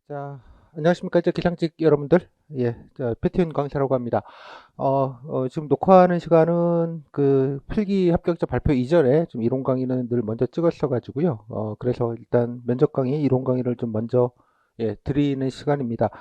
자, 안녕하십니까. 이제 기상직 여러분들. 패티훈 강사라고 합니다. 지금 녹화하는 시간은 그 필기 합격자 발표 이전에 좀 이론 강의는 늘 먼저 찍었어가지고요. 그래서 일단 면접 강의, 이론 강의를 좀 먼저 드리는 시간입니다.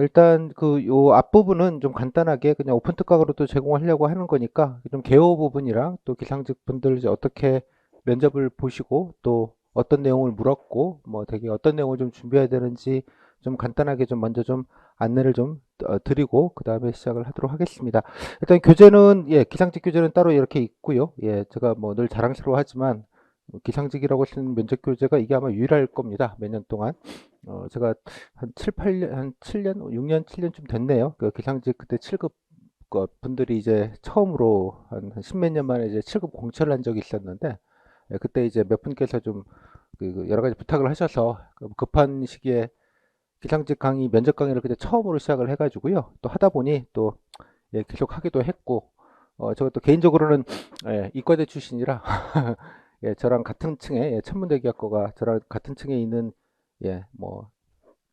일단 그 요 앞부분은 좀 간단하게 그냥 오픈 특강으로도 제공하려고 하는 거니까 좀 개요 부분이랑 또 기상직 분들 이제 어떻게 면접을 보시고 또 어떤 내용을 물었고 뭐 되게 어떤 내용을 좀 준비해야 되는지 좀 간단하게 좀 먼저 좀 안내를 좀 드리고 그 다음에 시작을 하도록 하겠습니다. 일단 교재는 기상직 교재는 따로 이렇게 있고요. 제가 뭐 늘 자랑스러워하지만 기상직이라고 쓰는 면접 교재가 이게 아마 유일할 겁니다. 몇 년 동안. 제가 한 7, 8년, 한 7년, 6년, 7년쯤 됐네요. 그 기상직 그때 7급 분들이 이제 처음으로 한 10몇 년 만에 이제 7급 공채를 한 적이 있었는데, 그때 이제 몇 분께서 좀 그 여러 가지 부탁을 하셔서 그 급한 시기에 기상직 강의, 면접 강의를 그때 처음으로 시작을 해가지고요. 또 하다 보니 또 계속 하기도 했고, 제가 또 개인적으로는 이과대 출신이라 저랑 같은 층에 천문대기학과가 저랑 같은 층에 있는 뭐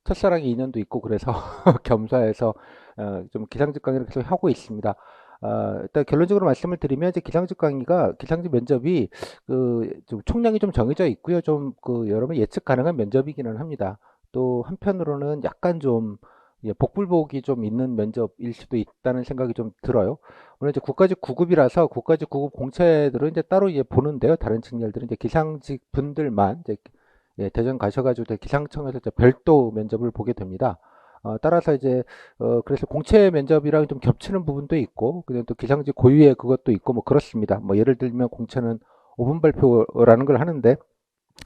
첫사랑의 인연도 있고 그래서 겸사해서 좀 기상직 강의를 계속 하고 있습니다. 일단 결론적으로 말씀을 드리면 이제 기상직 강의가 기상직 면접이 좀 총량이 좀 정해져 있고요. 좀 그 여러분 예측 가능한 면접이기는 합니다. 또 한편으로는 약간 좀 복불복이 좀 있는 면접일 수도 있다는 생각이 좀 들어요. 물론 이제 국가직 9급이라서 국가직 9급 공채들은 이제 따로 보는데요. 다른 직렬들은 이제 기상직 분들만 이제 대전 가셔가지고 기상청에서 이제 별도 면접을 보게 됩니다. 따라서 이제 그래서 공채 면접이랑 좀 겹치는 부분도 있고 그냥 또 기상직 고유의 그것도 있고 뭐 그렇습니다. 뭐 예를 들면 공채는 5분 발표라는 걸 하는데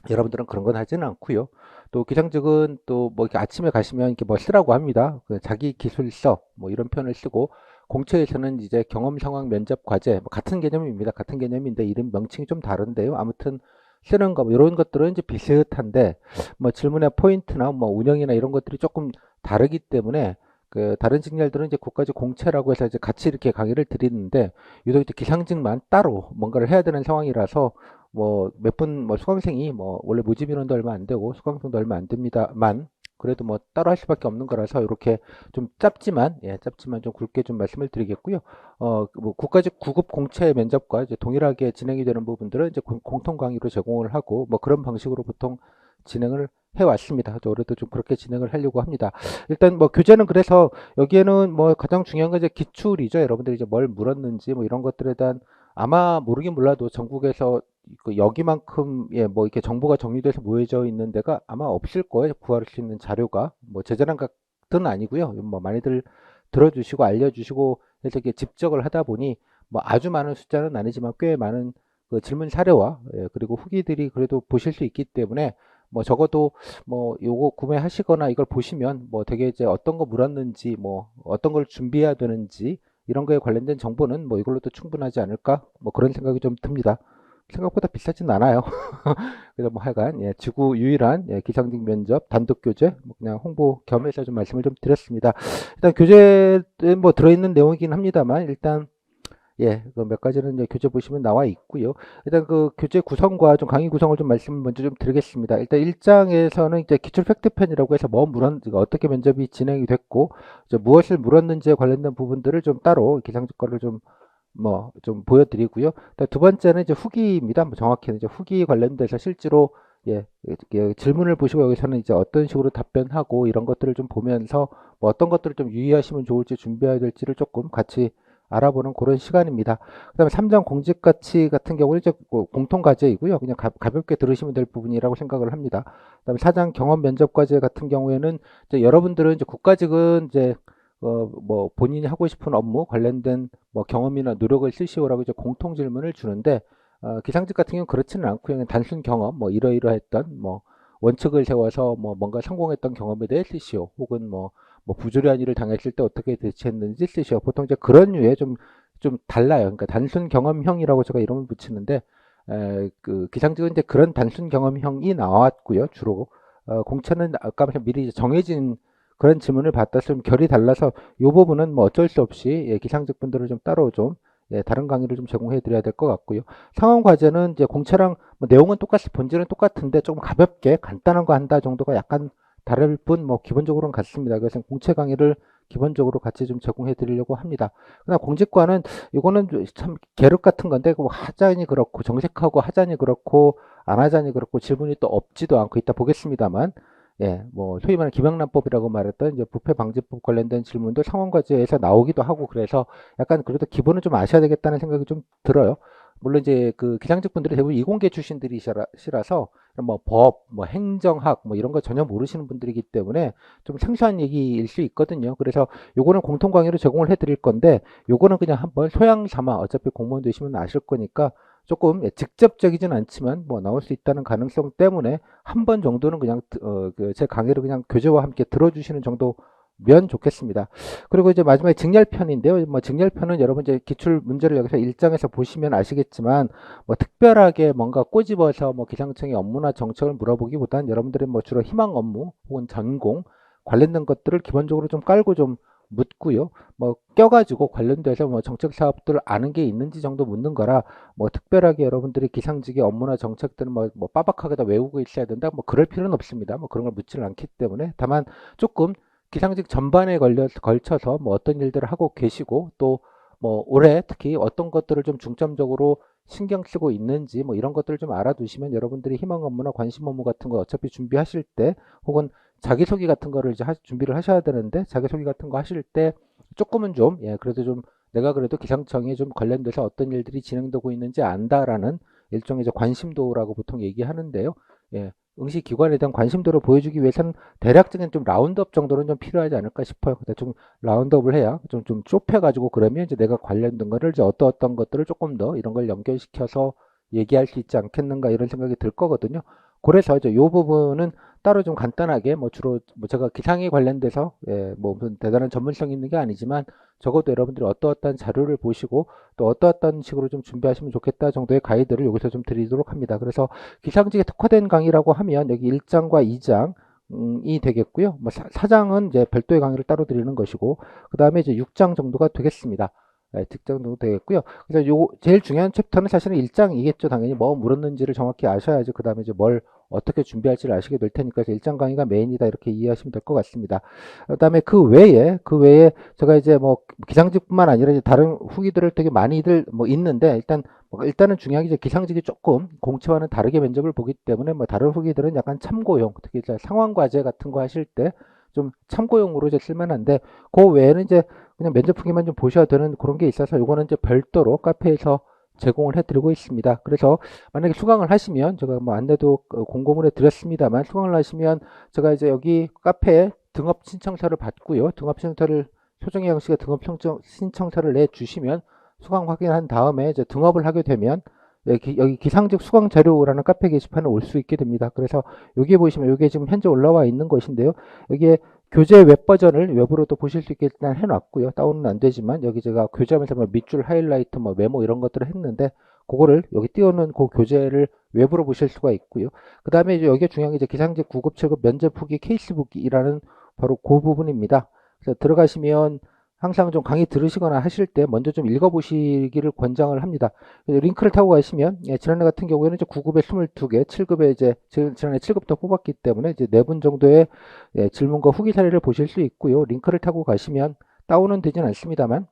여러분들은 그런 건 하지는 않고요. 또 기상직은 또 뭐 이렇게 아침에 가시면 이렇게 뭐 쓰라고 합니다. 그 자기 기술서 뭐 이런 표현을 쓰고 공채에서는 이제 경험 상황 면접 과제 뭐 같은 개념입니다. 같은 개념인데 이름 명칭이 좀 다른데요. 아무튼 쓰는 거, 뭐 이런 것들은 이제 비슷한데, 뭐 질문의 포인트나 뭐 운영이나 이런 것들이 조금 다르기 때문에, 그 다른 직렬들은 이제 국가직 공채라고 해서 이제 같이 이렇게 강의를 드리는데, 유독 이제 기상직만 따로 뭔가를 해야 되는 상황이라서, 뭐 몇 분, 뭐 수강생이 뭐 원래 모집 인원도 얼마 안 되고 수강생도 얼마 안 됩니다만, 그래도 뭐 따로 할 수밖에 없는 거라서 이렇게 좀 짧지만 좀 굵게 좀 말씀을 드리겠고요. 뭐 국가직 9급 공채 면접과 이제 동일하게 진행이 되는 부분들은 이제 공통 강의로 제공을 하고 뭐 그런 방식으로 보통 진행을 해왔습니다. 올해도 좀 그렇게 진행을 하려고 합니다. 일단 뭐 교재는 그래서 여기에는 뭐 가장 중요한 건 이제 기출이죠. 여러분들이 이제 뭘 물었는지 뭐 이런 것들에 대한 아마 모르긴 몰라도 전국에서 그 여기만큼 뭐 이렇게 정보가 정리돼서 모여져 있는 데가 아마 없을 거예요. 구할 수 있는 자료가 뭐 제재랑 같은 아니고요. 뭐 많이들 들어주시고 알려주시고 해서 이렇게 집적을 하다 보니 뭐 아주 많은 숫자는 아니지만 꽤 많은 그 질문 사례와 그리고 후기들이 그래도 보실 수 있기 때문에 뭐 적어도 뭐 요거 구매하시거나 이걸 보시면 뭐 되게 이제 어떤 거 물었는지 뭐 어떤 걸 준비해야 되는지 이런 거에 관련된 정보는 뭐 이걸로도 충분하지 않을까 뭐 그런 생각이 좀 듭니다. 생각보다 비싸진 않아요. 그래서 뭐 하여간 지구 유일한 기상직 면접 단독 교재 뭐 그냥 홍보 겸해서 좀 말씀을 좀 드렸습니다. 일단 교재에 뭐 들어있는 내용이긴 합니다만 일단 그 몇 가지는 이제 교재 보시면 나와 있고요. 일단 그 교재 구성과 좀 강의 구성을 좀 말씀을 먼저 좀 드리겠습니다. 일단 1장에서는 이제 기출 팩트편이라고 해서 뭐 물었는지 어떻게 면접이 진행이 됐고 이제 무엇을 물었는지에 관련된 부분들을 좀 따로 기상직 거를 좀 뭐 좀 보여드리고요. 두 번째는 이제 후기입니다. 뭐 정확히는 이제 후기 관련돼서 실제로 질문을 보시고 여기서는 이제 어떤 식으로 답변하고 이런 것들을 좀 보면서 뭐 어떤 것들을 좀 유의하시면 좋을지 준비해야 될지를 조금 같이 알아보는 그런 시간입니다. 그다음에 3장 공직 가치 같은 경우는 이제 공통 과제이고요. 그냥 가볍게 들으시면 될 부분이라고 생각을 합니다. 그다음에 4장 경험 면접 과제 같은 경우에는 이제 여러분들은 이제 국가직은 이제 뭐 본인이 하고 싶은 업무 관련된 뭐 경험이나 노력을 쓰시오라고 이제 공통 질문을 주는데 기상직 같은 경우는 그렇지는 않고 그냥 단순 경험 뭐 이러이러했던 뭐 원칙을 세워서 뭐 뭔가 성공했던 경험에 대해 쓰시오 혹은 뭐 부조리한 일을 당했을 때 어떻게 대처했는지 쓰시오 보통 이제 그런 류의 좀 달라요. 그러니까 단순 경험형이라고 제가 이름을 붙이는데 그 기상직은 이제 그런 단순 경험형이 나왔고요. 주로 공채는 아까 미리 이제 정해진 그런 질문을 받다 좀 결이 달라서 이 부분은 뭐 어쩔 수 없이 기상직 분들을 좀 따로 좀 다른 강의를 좀 제공해 드려야 될 것 같고요. 상황 과제는 이제 공채랑 뭐 내용은 본질은 똑같은데 조금 가볍게 간단한 거 한다 정도가 약간 다를 뿐 뭐 기본적으로는 같습니다. 그래서 공채 강의를 기본적으로 같이 좀 제공해 드리려고 합니다. 그러나 공직과는 이거는 참 계륵 같은 건데 뭐 하자니 그렇고 정색하고 하자니 그렇고 안 하자니 그렇고 질문이 또 없지도 않고 있다 보겠습니다만, 예, 뭐 소위 말하는 김영란법이라고 말했던 이제 부패방지법 관련된 질문도 상원과제에서 나오기도 하고, 그래서 약간 그래도 기본은 좀 아셔야 되겠다는 생각이 좀 들어요. 물론 이제 그 기상직 분들이 대부분 이공계 출신들이시라서 뭐 법, 뭐 행정학 뭐 이런 거 전혀 모르시는 분들이기 때문에 좀 생소한 얘기일 수 있거든요. 그래서 요거는 공통 강의로 제공을 해 드릴 건데, 요거는 그냥 한번 소양 삼아, 어차피 공무원 되시면 아실 거니까 조금 직접적이진 않지만 뭐 나올 수 있다는 가능성 때문에 한 번 정도는 그냥 제 강의를 그냥 교재와 함께 들어주시는 정도면 좋겠습니다. 그리고 이제 마지막에 직렬편인데요. 뭐 직렬편은 여러분 이제 기출 문제를 여기서 1장에서 보시면 아시겠지만 뭐 특별하게 뭔가 꼬집어서 뭐 기상청의 업무나 정책을 물어보기보다는 여러분들의 뭐 주로 희망 업무 혹은 전공 관련된 것들을 기본적으로 좀 깔고 좀 묻고요. 뭐 껴가지고 관련돼서 뭐 정책 사업들 아는 게 있는지 정도 묻는 거라, 뭐 특별하게 여러분들이 기상직의 업무나 정책들은 뭐 빠박하게 다 외우고 있어야 된다, 뭐 그럴 필요는 없습니다. 뭐 그런 걸 묻지는 않기 때문에. 다만 조금 기상직 전반에 걸쳐서 뭐 어떤 일들을 하고 계시고, 또 뭐 올해 특히 어떤 것들을 좀 중점적으로 신경 쓰고 있는지 뭐 이런 것들을 좀 알아두시면 여러분들이 희망 업무나 관심 업무 같은 거 어차피 준비하실 때, 혹은 자기소개 같은 거를 이제 준비를 하셔야 되는데, 자기소개 같은 거 하실 때 조금은 좀, 예, 그래도 좀 내가 그래도 기상청에 좀 관련돼서 어떤 일들이 진행되고 있는지 안다라는 일종의 이제 관심도라고 보통 얘기하는데요. 예, 응시 기관에 대한 관심도를 보여주기 위해서는 대략적인 좀 라운드업 정도는 좀 필요하지 않을까 싶어요. 근데 좀 라운드업을 해야 좀 좁혀가지고, 그러면 이제 내가 관련된 거를 이제 어떤 것들을 조금 더 이런 걸 연결시켜서 얘기할 수 있지 않겠는가, 이런 생각이 들 거거든요. 그래서 이제 요 부분은 따로 좀 간단하게 뭐 주로 뭐 제가 기상에 관련돼서, 예, 뭐 무슨 대단한 전문성이 있는 게 아니지만 적어도 여러분들이 어떠어떤 자료를 보시고 또 어떠어떤 식으로 좀 준비하시면 좋겠다 정도의 가이드를 여기서 좀 드리도록 합니다. 그래서 기상직에 특화된 강의라고 하면 여기 1장과 2장 이 되겠고요. 뭐 4장은 이제 별도의 강의를 따로 드리는 것이고, 그 다음에 이제 6장 정도가 되겠습니다. 네, 득장 정도 되겠고요. 그래서 요 제일 중요한 챕터는 사실은 1장이겠죠. 당연히 뭐 물었는지를 정확히 아셔야지 그 다음에 이제 뭘 어떻게 준비할지를 아시게 될 테니까, 그래서 1장 강의가 메인이다 이렇게 이해하시면 될 것 같습니다. 그다음에 그 외에 제가 이제 뭐 기상직뿐만 아니라 이제 다른 후기들을 되게 많이들 뭐 있는데, 일단은 중요한 게 이제 기상직이 조금 공채와는 다르게 면접을 보기 때문에 뭐 다른 후기들은 약간 참고용, 특히 이제 상황 과제 같은 거 하실 때 좀 참고용으로 이제 쓸만한데, 그 외에는 이제 그냥 면접 후기만 좀 보셔야 되는 그런 게 있어서 요거는 이제 별도로 카페에서 제공을 해드리고 있습니다. 그래서 만약에 수강을 하시면, 제가 뭐 안내도 공고문에 드렸습니다만, 수강을 하시면 제가 이제 여기 카페에 등업 신청서를 받고요. 등업 신청서를, 소정의 형식의 등업 신청서를 내주시면 수강 확인한 다음에 이제 등업을 하게 되면 여기 기상직 수강 자료라는 카페 게시판에 올 수 있게 됩니다. 그래서 여기 보시면 이게 지금 현재 올라와 있는 것인데요. 여기에 교재 웹 버전을 웹으로도 보실 수 있게 일단 해놨고요. 다운은 안 되지만 여기 제가 교재하면서 뭐 밑줄 하이라이트 뭐 메모 이런 것들을 했는데, 그거를 여기 띄워놓은 그 교재를 웹으로 보실 수가 있고요. 그 다음에 이제 여기에 중요한 게 이제 기상직 9급 7급 면접 후기 케이스북이라는 바로 그 부분입니다. 그래서 들어가시면 항상 좀 강의 들으시거나 하실 때 먼저 좀 읽어보시기를 권장을 합니다. 링크를 타고 가시면, 예, 지난해 같은 경우에는 이제 9급에 22개, 7급에 이제 지난해 7급도 뽑았기 때문에 이제 4분 정도의, 예, 질문과 후기 사례를 보실 수 있고요. 링크를 타고 가시면 다운은 되진 않습니다만,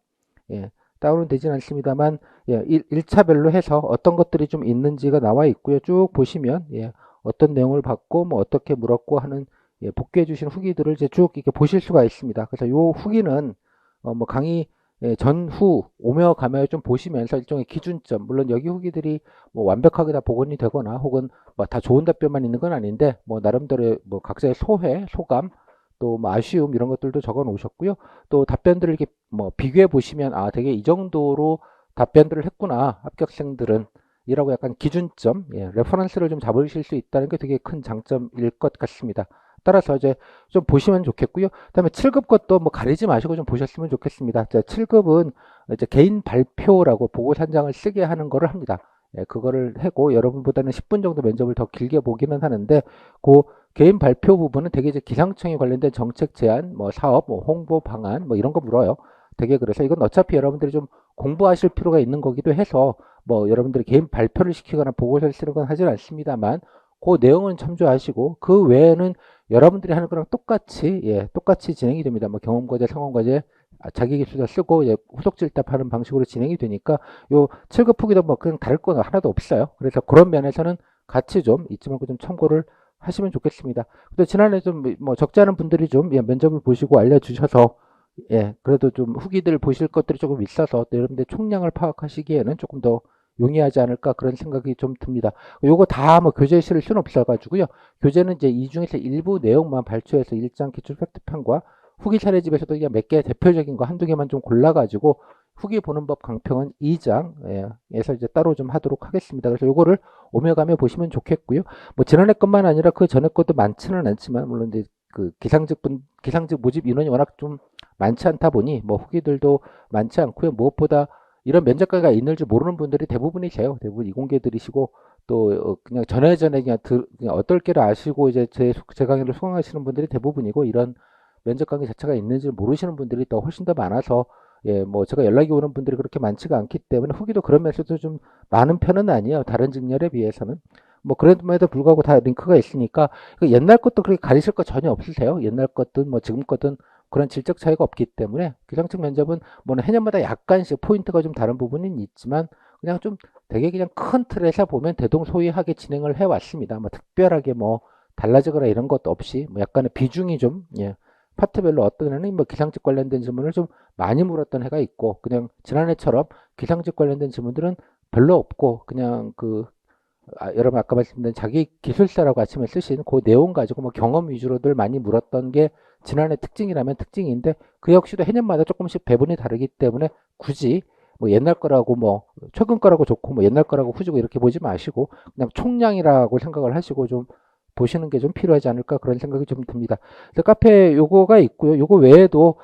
예, 다운은 되진 않습니다만, 예, 1차별로 해서 어떤 것들이 좀 있는지가 나와 있고요. 쭉 보시면, 예, 어떤 내용을 받고 뭐 어떻게 물었고 하는, 예, 복귀해 주신 후기들을 이제 쭉 이렇게 보실 수가 있습니다. 그래서 요 후기는 뭐 강의, 예, 전후 오며 가며 좀 보시면서 일종의 기준점, 물론 여기 후기들이 뭐 완벽하게 다 복원이 되거나 혹은 뭐 다 좋은 답변만 있는 건 아닌데, 뭐 나름대로 뭐 각자의 소회, 소감, 또 뭐 아쉬움 이런 것들도 적어 놓으셨고요. 또 답변들을 이렇게 뭐 비교해 보시면, 아, 되게 이 정도로 답변들을 했구나 합격생들은, 이라고 약간 기준점, 예, 레퍼런스를 좀 잡으실 수 있다는 게 되게 큰 장점일 것 같습니다. 따라서 이제 좀 보시면 좋겠고요. 그다음에 7급 것도 뭐 가리지 마시고 좀 보셨으면 좋겠습니다. 7급은 이제 개인 발표라고 보고 산장을 쓰게 하는 거를 합니다. 예, 그거를 하고 여러분보다는 10분 정도 면접을 더 길게 보기는 하는데, 그 개인 발표 부분은 되게 이제 기상청에 관련된 정책 제안, 뭐 사업, 뭐 홍보 방안, 뭐 이런 거 물어요. 되게, 그래서 이건 어차피 여러분들이 좀 공부하실 필요가 있는 거기도 해서 뭐 여러분들이 개인 발표를 시키거나 보고서를 쓰는 건 하진 않습니다만, 그 내용은 참조하시고 그 외에는 여러분들이 하는 거랑 똑같이, 예, 똑같이 진행이 됩니다. 뭐 경험과제, 상황과제, 자기계술서 쓰고 이제 후속 질답하는 방식으로 진행이 되니까 요 7급 후기도 뭐 그냥 다를 건 하나도 없어요. 그래서 그런 면에서는 같이 좀 잊지 말고 좀 참고를 하시면 좋겠습니다. 또 지난해 좀 뭐 적지 않은 분들이 좀 예, 면접을 보시고 알려주셔서 예, 그래도 좀 후기들 보실 것들이 조금 있어서 또 여러분들 총량을 파악하시기에는 조금 더 용이하지 않을까 그런 생각이 좀 듭니다. 요거 다 뭐 교재에 실을 수는 없어가지고요. 교재는 이제 이 중에서 일부 내용만 발췌해서 일장 기출 팩트판과 후기 사례집에서도 그냥 몇 개 대표적인 거 한두 개만 좀 골라가지고 후기 보는 법 강평은 2장에서 이제 따로 좀 하도록 하겠습니다. 그래서 요거를 오며가며 보시면 좋겠고요. 뭐 지난해 것만 아니라 그 전에 것도 많지는 않지만 물론 이제 그 기상직 모집 인원이 워낙 좀 많지 않다 보니 뭐 후기들도 많지 않고요. 무엇보다 이런 면접관가 있는 줄 모르는 분들이 대부분이세요. 대부분 이공계들이시고 또 그냥 전에 그냥 어떨게를 아시고 이제 제 강의를 수강하시는 분들이 대부분이고 이런 면접 강의 자체가 있는지 모르시는 분들이 더 훨씬 더 많아서 예, 뭐 제가 연락이 오는 분들이 그렇게 많지가 않기 때문에 후기도 그런 면에서도 좀 많은 편은 아니에요. 다른 직렬에 비해서는. 뭐 그럼에도 불구하고 다 링크가 있으니까 옛날 것도 그렇게 가리실 거 전혀 없으세요. 옛날 것든 뭐 지금 것든 그런 질적 차이가 없기 때문에 기상청 면접은 뭐 해년마다 약간씩 포인트가 좀 다른 부분은 있지만 그냥 좀 되게 그냥 큰 틀에서 보면 대동소이하게 진행을 해왔습니다. 뭐 특별하게 뭐 달라지거나 이런 것도 없이 뭐 약간의 비중이 좀 예, 파트별로 어떤 애는 뭐 기상직 관련된 질문을 좀 많이 물었던 해가 있고 그냥 지난해처럼 기상직 관련된 질문들은 별로 없고 그냥 여러분 아까 말씀드린 자기 기술사라고 아침에 쓰신 그 내용 가지고 뭐 경험 위주로들 많이 물었던 게 지난해 특징이라면 특징인데 그 역시도 해년마다 조금씩 배분이 다르기 때문에 굳이 뭐 옛날 거라고 뭐 최근 거라고 좋고 뭐 옛날 거라고 후지고 이렇게 보지 마시고 그냥 총량이라고 생각을 하시고 좀 보시는 게 좀 필요하지 않을까 그런 생각이 좀 듭니다. 그래서 카페 요거가 있고요. 요거 외에도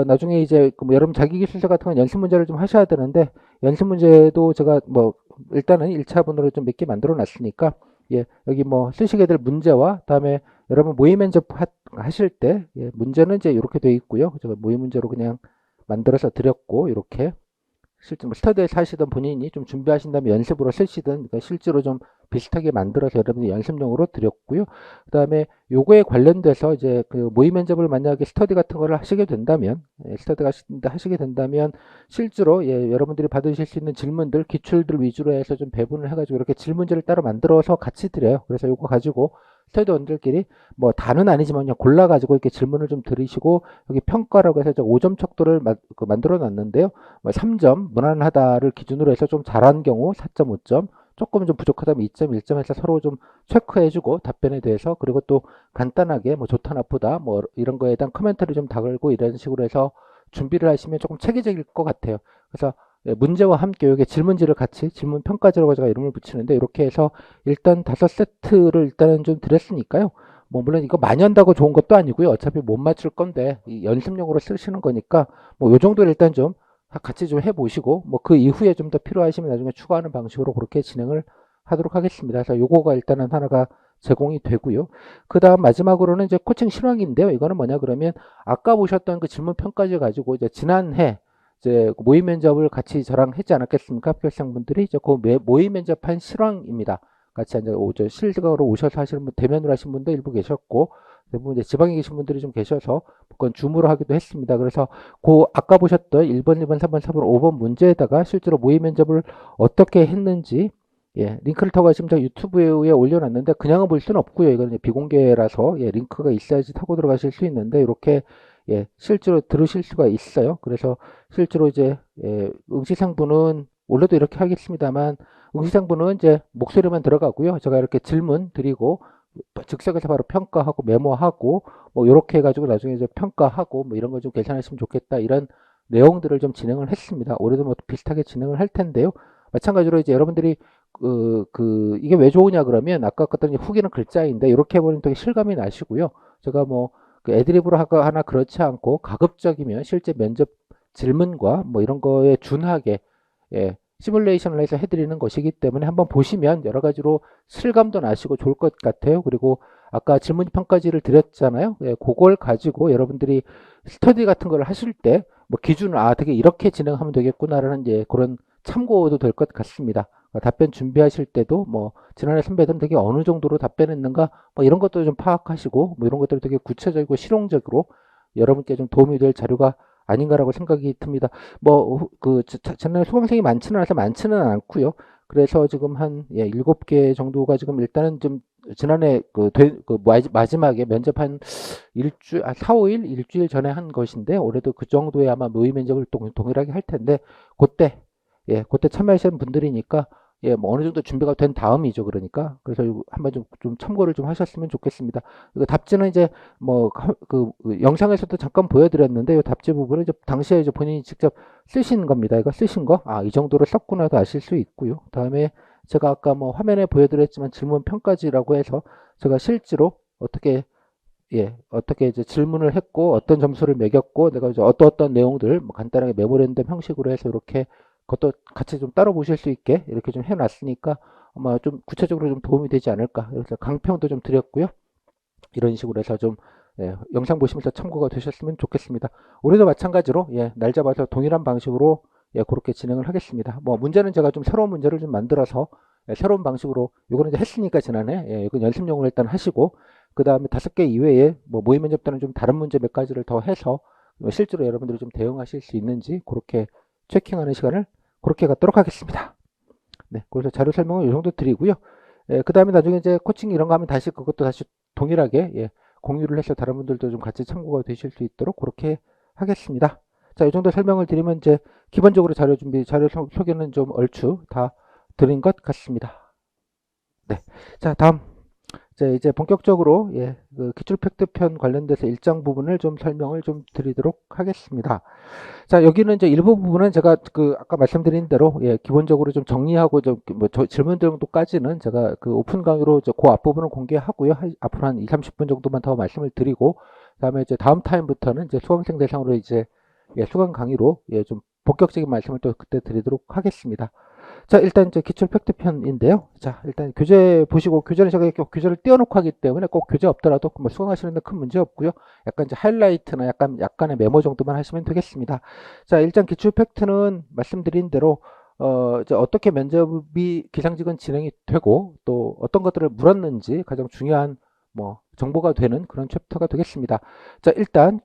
나중에 이제 그뭐 여러분 자기기술서 같은 건 연습 문제를 좀 하셔야 되는데 연습 문제도 제가 뭐 일단은 1차분으로 좀 몇 개 만들어 놨으니까 예, 여기 뭐 쓰시게 될 문제와 다음에 여러분 모의 면접 하실 때 예, 문제는 이제 이렇게 돼 있고요. 제가 모의 문제로 그냥 만들어서 드렸고 이렇게 실제 뭐 스터디에서 하시던 본인이 좀 준비하신 다음에 연습으로 쓰시든 그러니까 실제로 좀 비슷하게 만들어서 여러분들 연습용으로 드렸고요. 그다음에 요거에 관련돼서 이제 그 모의 면접을 만약에 스터디 같은 거를 하시게 된다면 하시게 된다면 실제로 예, 여러분들이 받으실 수 있는 질문들 기출들 위주로 해서 좀 배분을 해가지고 이렇게 질문지를 따로 만들어서 같이 드려요. 그래서 요거 가지고 스터디원들끼리 뭐 다는 아니지만 그냥 골라가지고 이렇게 질문을 좀 들으시고 여기 평가라고 해서 5점 척도를 만들어 놨는데요. 뭐 3점 무난하다를 기준으로 해서 좀 잘한 경우 4.5점 조금 좀 부족하다면 2점 1점 해서 서로 좀 체크해주고 답변에 대해서 그리고 또 간단하게 뭐 좋다 나쁘다 뭐 이런 거에 대한 코멘트를 좀 달고 이런 식으로 해서 준비를 하시면 조금 체계적일 것 같아요. 그래서 예, 문제와 함께 여기 질문지를 같이 질문 평가지라고 제가 이름을 붙이는데 이렇게 해서 일단 5세트를 일단은 좀 드렸으니까요. 뭐 물론 이거 많이 한다고 좋은 것도 아니고요. 어차피 못 맞출 건데 연습용으로 쓰시는 거니까 뭐 요 정도 일단 좀 같이 좀 해보시고 뭐 그 이후에 좀 더 필요하시면 나중에 추가하는 방식으로 그렇게 진행을 하도록 하겠습니다. 그래서 요거가 일단은 하나가 제공이 되고요. 그 다음 마지막으로는 이제 코칭 실황인데요. 이거는 뭐냐 그러면 아까 보셨던 그 질문 평가지 가지고 이제 지난해 이제 모의 면접을 같이 저랑 했지 않았겠습니까? 합격생분들이 이제 그 모의 면접한 실황입니다. 같이 이제 실직으로 오셔서 하시는 분, 대면으로 하신 분도 일부 계셨고, 대부분 이제 지방에 계신 분들이 좀 계셔서, 그건 줌으로 하기도 했습니다. 그래서 아까 보셨던 1번, 2번, 3번, 4번, 5번 문제에다가 실제로 모의 면접을 어떻게 했는지, 예, 링크를 타고 가시면 제가 유튜브에 올려놨는데, 그냥은 볼 수는 없고요. 이건 비공개라서, 예, 링크가 있어야지 타고 들어가실 수 있는데, 이렇게, 예, 실제로 들으실 수가 있어요. 그래서 실제로 이제, 예, 응시상부는, 원래도 이렇게 하겠습니다만, 응시상부는 이제 목소리만 들어가고요. 제가 이렇게 질문 드리고 즉석에서 바로 평가하고 메모하고 뭐 이렇게 해가지고 나중에 이제 평가하고 뭐 이런 거 좀 괜찮으시면 좋겠다 이런 내용들을 좀 진행을 했습니다. 올해도 뭐 비슷하게 진행을 할 텐데요. 마찬가지로 이제 여러분들이 이게 왜 좋으냐 그러면 아까 같던 후기는 글자인데 이렇게 해보면 되게 실감이 나시고요. 제가 뭐 그 애드립으로 하나 그렇지 않고 가급적이면 실제 면접 질문과 뭐 이런 거에 준하게 예, 시뮬레이션을 해서 해드리는 것이기 때문에 한번 보시면 여러 가지로 실감도 나시고 좋을 것 같아요. 그리고 아까 질문 평가지를 드렸잖아요. 예, 그걸 가지고 여러분들이 스터디 같은 걸 하실 때 뭐 기준을 되게 이렇게 진행하면 되겠구나라는 이제 그런 참고도 될 것 같습니다. 답변 준비하실 때도 뭐 지난해 선배들은 되게 어느 정도로 답변했는가 뭐 이런 것도 좀 파악하시고 뭐 이런 것들을 되게 구체적이고 실용적으로 여러분께 좀 도움이 될 자료가 아닌가라고 생각이 듭니다. 뭐 그 지난해 수강생이 많지는 않고요. 그래서 지금 한 7개 정도가 지금 일단은 좀 지난해 마지막에 면접 한 4, 5일, 일주일 전에 한 것인데 올해도 그 정도에 아마 모의 면접을 동일하게 할 텐데 그때 그때 참여하시는 분들이니까 뭐 어느 정도 준비가 된 다음이죠. 그러니까 그래서 한번 좀 참고를 좀 하셨으면 좋겠습니다. 이거 답지는 이제 뭐 그 영상에서도 잠깐 보여드렸는데 이 답지 부분은 이제 당시에 이제 본인이 직접 쓰신 겁니다. 이거 쓰신 거, 이 정도로 썼구나도 아실 수 있고요. 다음에 제가 아까 뭐 화면에 보여드렸지만 질문 평가지라고 해서 제가 실제로 어떻게 이제 질문을 했고 어떤 점수를 매겼고 내가 이제 어떤 내용들 뭐 간단하게 메모랜덤 형식으로 해서 이렇게 그것도 같이 좀 따로 보실 수 있게 이렇게 좀 해놨으니까 아마 좀 구체적으로 좀 도움이 되지 않을까. 그래서 강평도 좀 드렸고요. 이런 식으로 해서 좀 영상 보시면서 참고가 되셨으면 좋겠습니다. 올해도 마찬가지로 날 잡아서 동일한 방식으로 그렇게 진행을 하겠습니다. 뭐 문제는 제가 좀 새로운 문제를 좀 만들어서 새로운 방식으로 요거는 이제 했으니까 지난해 이건 연습용으로 일단 하시고 그 다음에 5개 이외에 뭐 모의 면접 때는 좀 다른 문제 몇 가지를 더 해서 실제로 여러분들이 좀 대응하실 수 있는지 그렇게 체킹하는 시간을 그렇게 갖도록 하겠습니다. 네, 그래서 자료 설명은 이 정도 드리고요. 그 다음에 나중에 이제 코칭 이런 거 하면 다시 그것도 다시 동일하게 공유를 해서 다른 분들도 좀 같이 참고가 되실 수 있도록 그렇게 하겠습니다. 자, 이 정도 설명을 드리면 이제 기본적으로 자료 소개는 좀 얼추 다 드린 것 같습니다. 네. 자, 다음. 이제 본격적으로 그 기출 팩트 편 관련돼서 일정 부분을 좀 설명을 좀 드리도록 하겠습니다. 자, 여기는 이제 일부 부분은 제가 아까 말씀드린 대로 기본적으로 좀 정리하고 뭐 질문 정도까지는 제가 그 오픈 강의로 그 앞부분을 공개하고요. 앞으로 한 2, 30분 정도만 더 말씀을 드리고 그다음에 이제 다음 타임부터는 이제 수강생 대상으로 이제 수강 강의로 좀 본격적인 말씀을 또 그때 드리도록 하겠습니다. 자, 일단 이제 기출 팩트 편인데요. 자, 일단 교재 보시고 교재는 제가 이렇게 교재를 띄워놓고 하기 때문에 꼭 교재 없더라도 뭐 수강하시는데 큰 문제 없고요. 약간 이제 하이라이트나 약간의 메모 정도만 하시면 되겠습니다. 자, 일단 기출 팩트는 말씀드린 대로 이제 어떻게 면접이 기상직은 진행이 되고 또 어떤 것들을 물었는지 가장 중요한 뭐 정보가 되는 그런 챕터가 되겠습니다. 자, 일단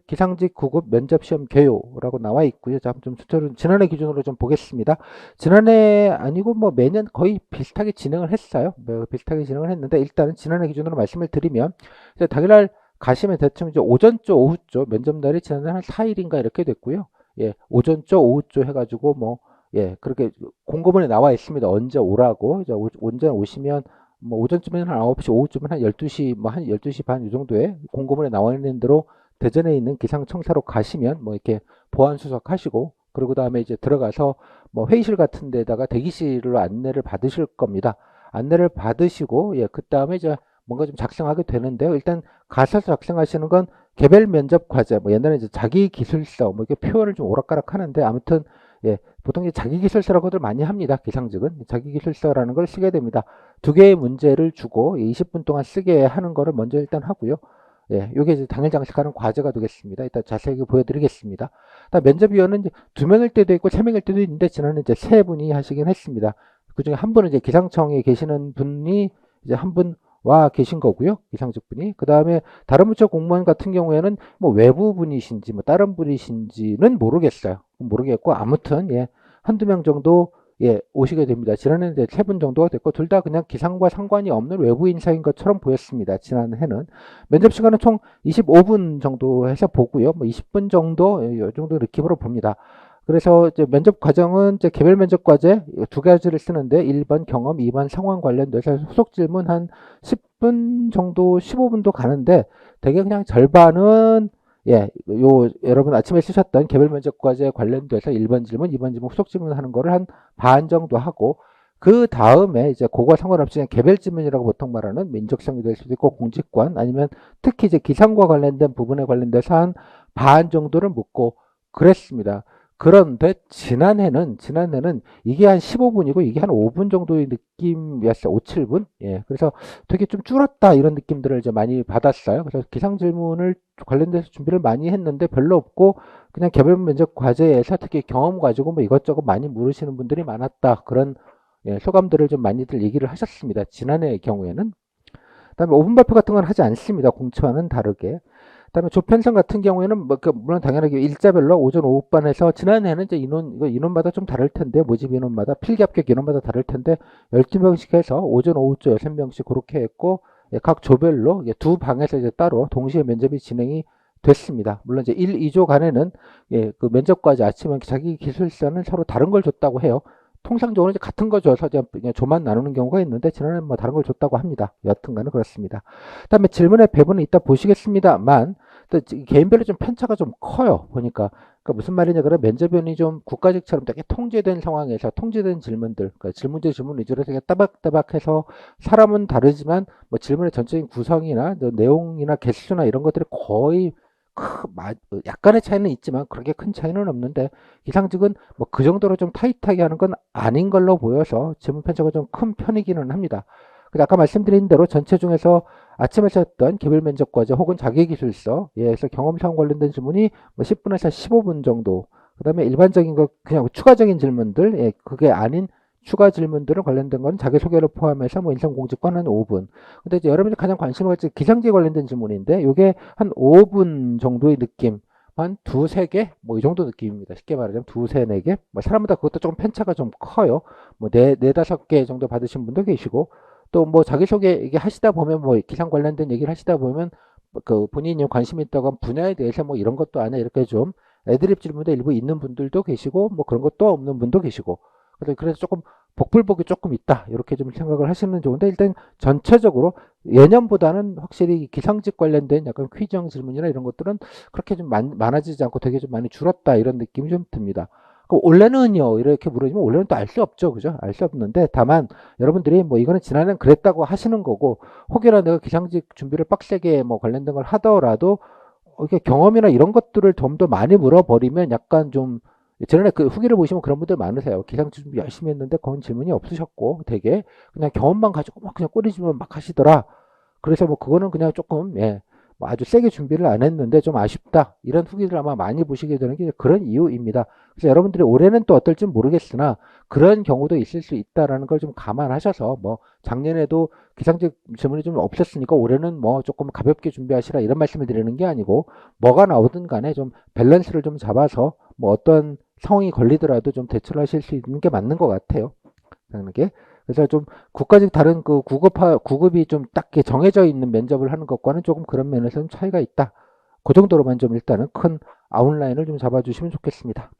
기상직 구급 면접 시험 개요라고 나와 있고요. 자, 좀 지난해 기준으로 좀 보겠습니다. 지난해 아니고 뭐 매년 거의 비슷하게 진행을 했어요. 비슷하게 진행을 했는데 일단은 지난해 기준으로 말씀을 드리면 이제 당일날 가시면 대충 이제 오전조, 오후조 면접날이 지난해 한 4일인가 이렇게 됐고요. 오전조, 오후조 해가지고 뭐 그렇게 공고문에 나와 있습니다. 언제 오라고. 이제 언제 오시면 뭐 오전쯤에는 한 9시, 오후쯤은 한 12시, 뭐 한 12시 반 이 정도에 공고문에 나와 있는 대로 대전에 있는 기상청사로 가시면 뭐 이렇게 보안 수석하시고 그리고 다음에 이제 들어가서 뭐 회의실 같은 데다가 대기실로 안내를 받으실 겁니다. 안내를 받으시고 그 다음에 이제 뭔가 좀 작성하게 되는데요. 일단 가서 작성하시는 건 개별 면접 과제, 뭐 옛날에 이제 자기 기술서 뭐 이렇게 표현을 좀 오락가락 하는데 아무튼 보통 이제 자기 기술서라고들 많이 합니다. 기상직은 자기 기술서라는 걸 쓰게 됩니다. 2개의 문제를 주고 20분 동안 쓰게 하는 거를 먼저 일단 하고요. 요게 이제 당일 장식하는 과제가 되겠습니다. 이따 자세하게 보여드리겠습니다. 면접위원은 이제 2명일 때도 있고 3명일 때도 있는데 지난해 이제 3분이 하시긴 했습니다. 그 중에 한 분은 이제 기상청에 계시는 분이 이제 한 분 와 계신 거고요. 기상직 분이. 그 다음에 다른 부처 공무원 같은 경우에는 뭐 외부 분이신지 뭐 다른 분이신지는 모르겠어요. 모르겠고 아무튼 한두 명 정도 오시게 됩니다. 지난해는 이제 3분 정도가 됐고 둘 다 그냥 기상과 상관이 없는 외부 인사인 것처럼 보였습니다. 지난해는 면접 시간은 총 25분 정도 해서 보고요. 뭐 20분 정도 이 정도 느낌으로 봅니다. 그래서 이제 면접 과정은 이제 개별 면접 과제 2가지를 쓰는데 1번 경험, 2번 상황 관련돼서 후속 질문 한 10분 정도, 15분도 가는데 되게 그냥 절반은 여러분 아침에 쓰셨던 개별 면접 과제 관련돼서 1번 질문, 2번 질문, 후속 질문 하는 거를 한 반 정도 하고 그 다음에 이제 그거와 상관없이 그냥 개별 질문이라고 보통 말하는 민족성이 될 수도 있고 공직관 아니면 특히 이제 기상과 관련된 부분에 관련돼서 한 반 정도를 묻고 그랬습니다. 그런데 지난해는 이게 한 15분이고 이게 한 5분 정도의 느낌이었어요. 5, 7분. 그래서 되게 좀 줄었다 이런 느낌들을 이제 많이 받았어요. 그래서 기상 질문을 관련돼서 준비를 많이 했는데 별로 없고 그냥 개별 면접 과제에서 특히 경험 가지고 뭐 이것저것 많이 물으시는 분들이 많았다. 그런 예, 소감들을 좀 많이들 얘기를 하셨습니다. 지난해의 경우에는. 그다음에 5분 발표 같은 건 하지 않습니다. 공채와는 다르게. 그다음에 조편성 같은 경우에는 뭐 물론 당연하게 일자별로 오전 오후반에서 지난해는 이제 인원마다 좀 다를 텐데 모집 인원마다 필기 합격 인원마다 다를 텐데 12명씩 해서 오전 오후조 6명씩 그렇게 했고 예, 각 조별로 예, 두 방에서 이제 따로 동시에 면접이 진행이 됐습니다. 물론 이제 1, 2조 간에는 예, 그 면접과지 아침에 자기 기술서는 서로 다른 걸 줬다고 해요. 통상적으로 이제 같은 거 줘서 그냥 조만 나누는 경우가 있는데 지난해는 뭐 다른 걸 줬다고 합니다. 여튼간은 그렇습니다. 그다음에 질문의 배분은 이따 보시겠습니다만 또 개인별로 좀 편차가 좀 커요. 보니까 그러니까 무슨 말이냐 그러면 면접위원이 좀 국가직처럼 되게 통제된 상황에서 통제된 질문들, 그러니까 질문제 질문 위주로 되게 따박따박해서 사람은 다르지만 뭐 질문의 전체적인 구성이나 내용이나 개수나 이런 것들이 거의 약간의 차이는 있지만 그렇게 큰 차이는 없는데 기상직은 뭐 그 정도로 좀 타이트하게 하는 건 아닌 걸로 보여서 질문 편차가 좀 큰 편이기는 합니다. 그래서 아까 말씀드린 대로 전체 중에서 아침에 썼던 개별 면접 과제 혹은 자기기술서에서 경험 사항 관련된 질문이 뭐 10분에서 15분 정도. 그다음에 일반적인 거 그냥 추가적인 질문들, 예, 그게 아닌 추가 질문들은 관련된 건 자기소개를 포함해서 뭐 인성공지권 한 5분. 근데 이제 여러분이 가장 관심을 가질 기상지에 관련된 질문인데 이게 한 5분 정도의 느낌. 한 두세 개? 뭐 이 정도 느낌입니다. 쉽게 말하자면 두세 네 개? 뭐 사람마다 그것도 조금 편차가 좀 커요. 뭐 네다섯 개 정도 받으신 분도 계시고 또 뭐 자기소개 얘기 하시다 보면 뭐 기상 관련된 얘기를 하시다 보면 그 본인이 관심 있다고 한 분야에 대해서 뭐 이런 것도 아니야 이렇게 좀 애드립 질문도 일부 있는 분들도 계시고 뭐 그런 것도 없는 분도 계시고 그래서 조금 복불복이 조금 있다 이렇게 좀 생각을 하시면 좋은데 일단 전체적으로 예년보다는 확실히 기상직 관련된 약간 퀴즈형 질문이나 이런 것들은 그렇게 좀 많아지지 않고 되게 좀 많이 줄었다 이런 느낌이 좀 듭니다. 그럼 올해는요 이렇게 물어보면 올해는 또 알 수 없죠, 그죠? 알 수 없는데 다만 여러분들이 뭐 이거는 지난해는 그랬다고 하시는 거고 혹여나 내가 기상직 준비를 빡세게 뭐 관련된 걸 하더라도 이렇게 경험이나 이런 것들을 좀 더 많이 물어버리면 약간 좀 지난해 그 후기를 보시면 그런 분들 많으세요. 기상직 준비 열심히 했는데 그건 질문이 없으셨고 되게 그냥 경험만 가지고 막 그냥 꼬리질문 막 하시더라. 그래서 뭐 그거는 그냥 조금 예, 뭐 아주 세게 준비를 안 했는데 좀 아쉽다 이런 후기들 아마 많이 보시게 되는 게 그런 이유입니다. 그래서 여러분들이 올해는 또 어떨지 모르겠으나 그런 경우도 있을 수 있다라는 걸 좀 감안하셔서 뭐 작년에도 기상직 질문이 좀 없었으니까 올해는 뭐 조금 가볍게 준비하시라 이런 말씀을 드리는 게 아니고 뭐가 나오든 간에 좀 밸런스를 좀 잡아서 뭐 어떤 상황이 걸리더라도 좀 대처를 하실 수 있는 게 맞는 것 같아요. 게 그래서 좀 국가직 다른 그 구급이 좀 딱 정해져 있는 면접을 하는 것과는 조금 그런 면에서 좀 차이가 있다. 그 정도로만 좀 일단은 큰 아웃라인을 좀 잡아주시면 좋겠습니다.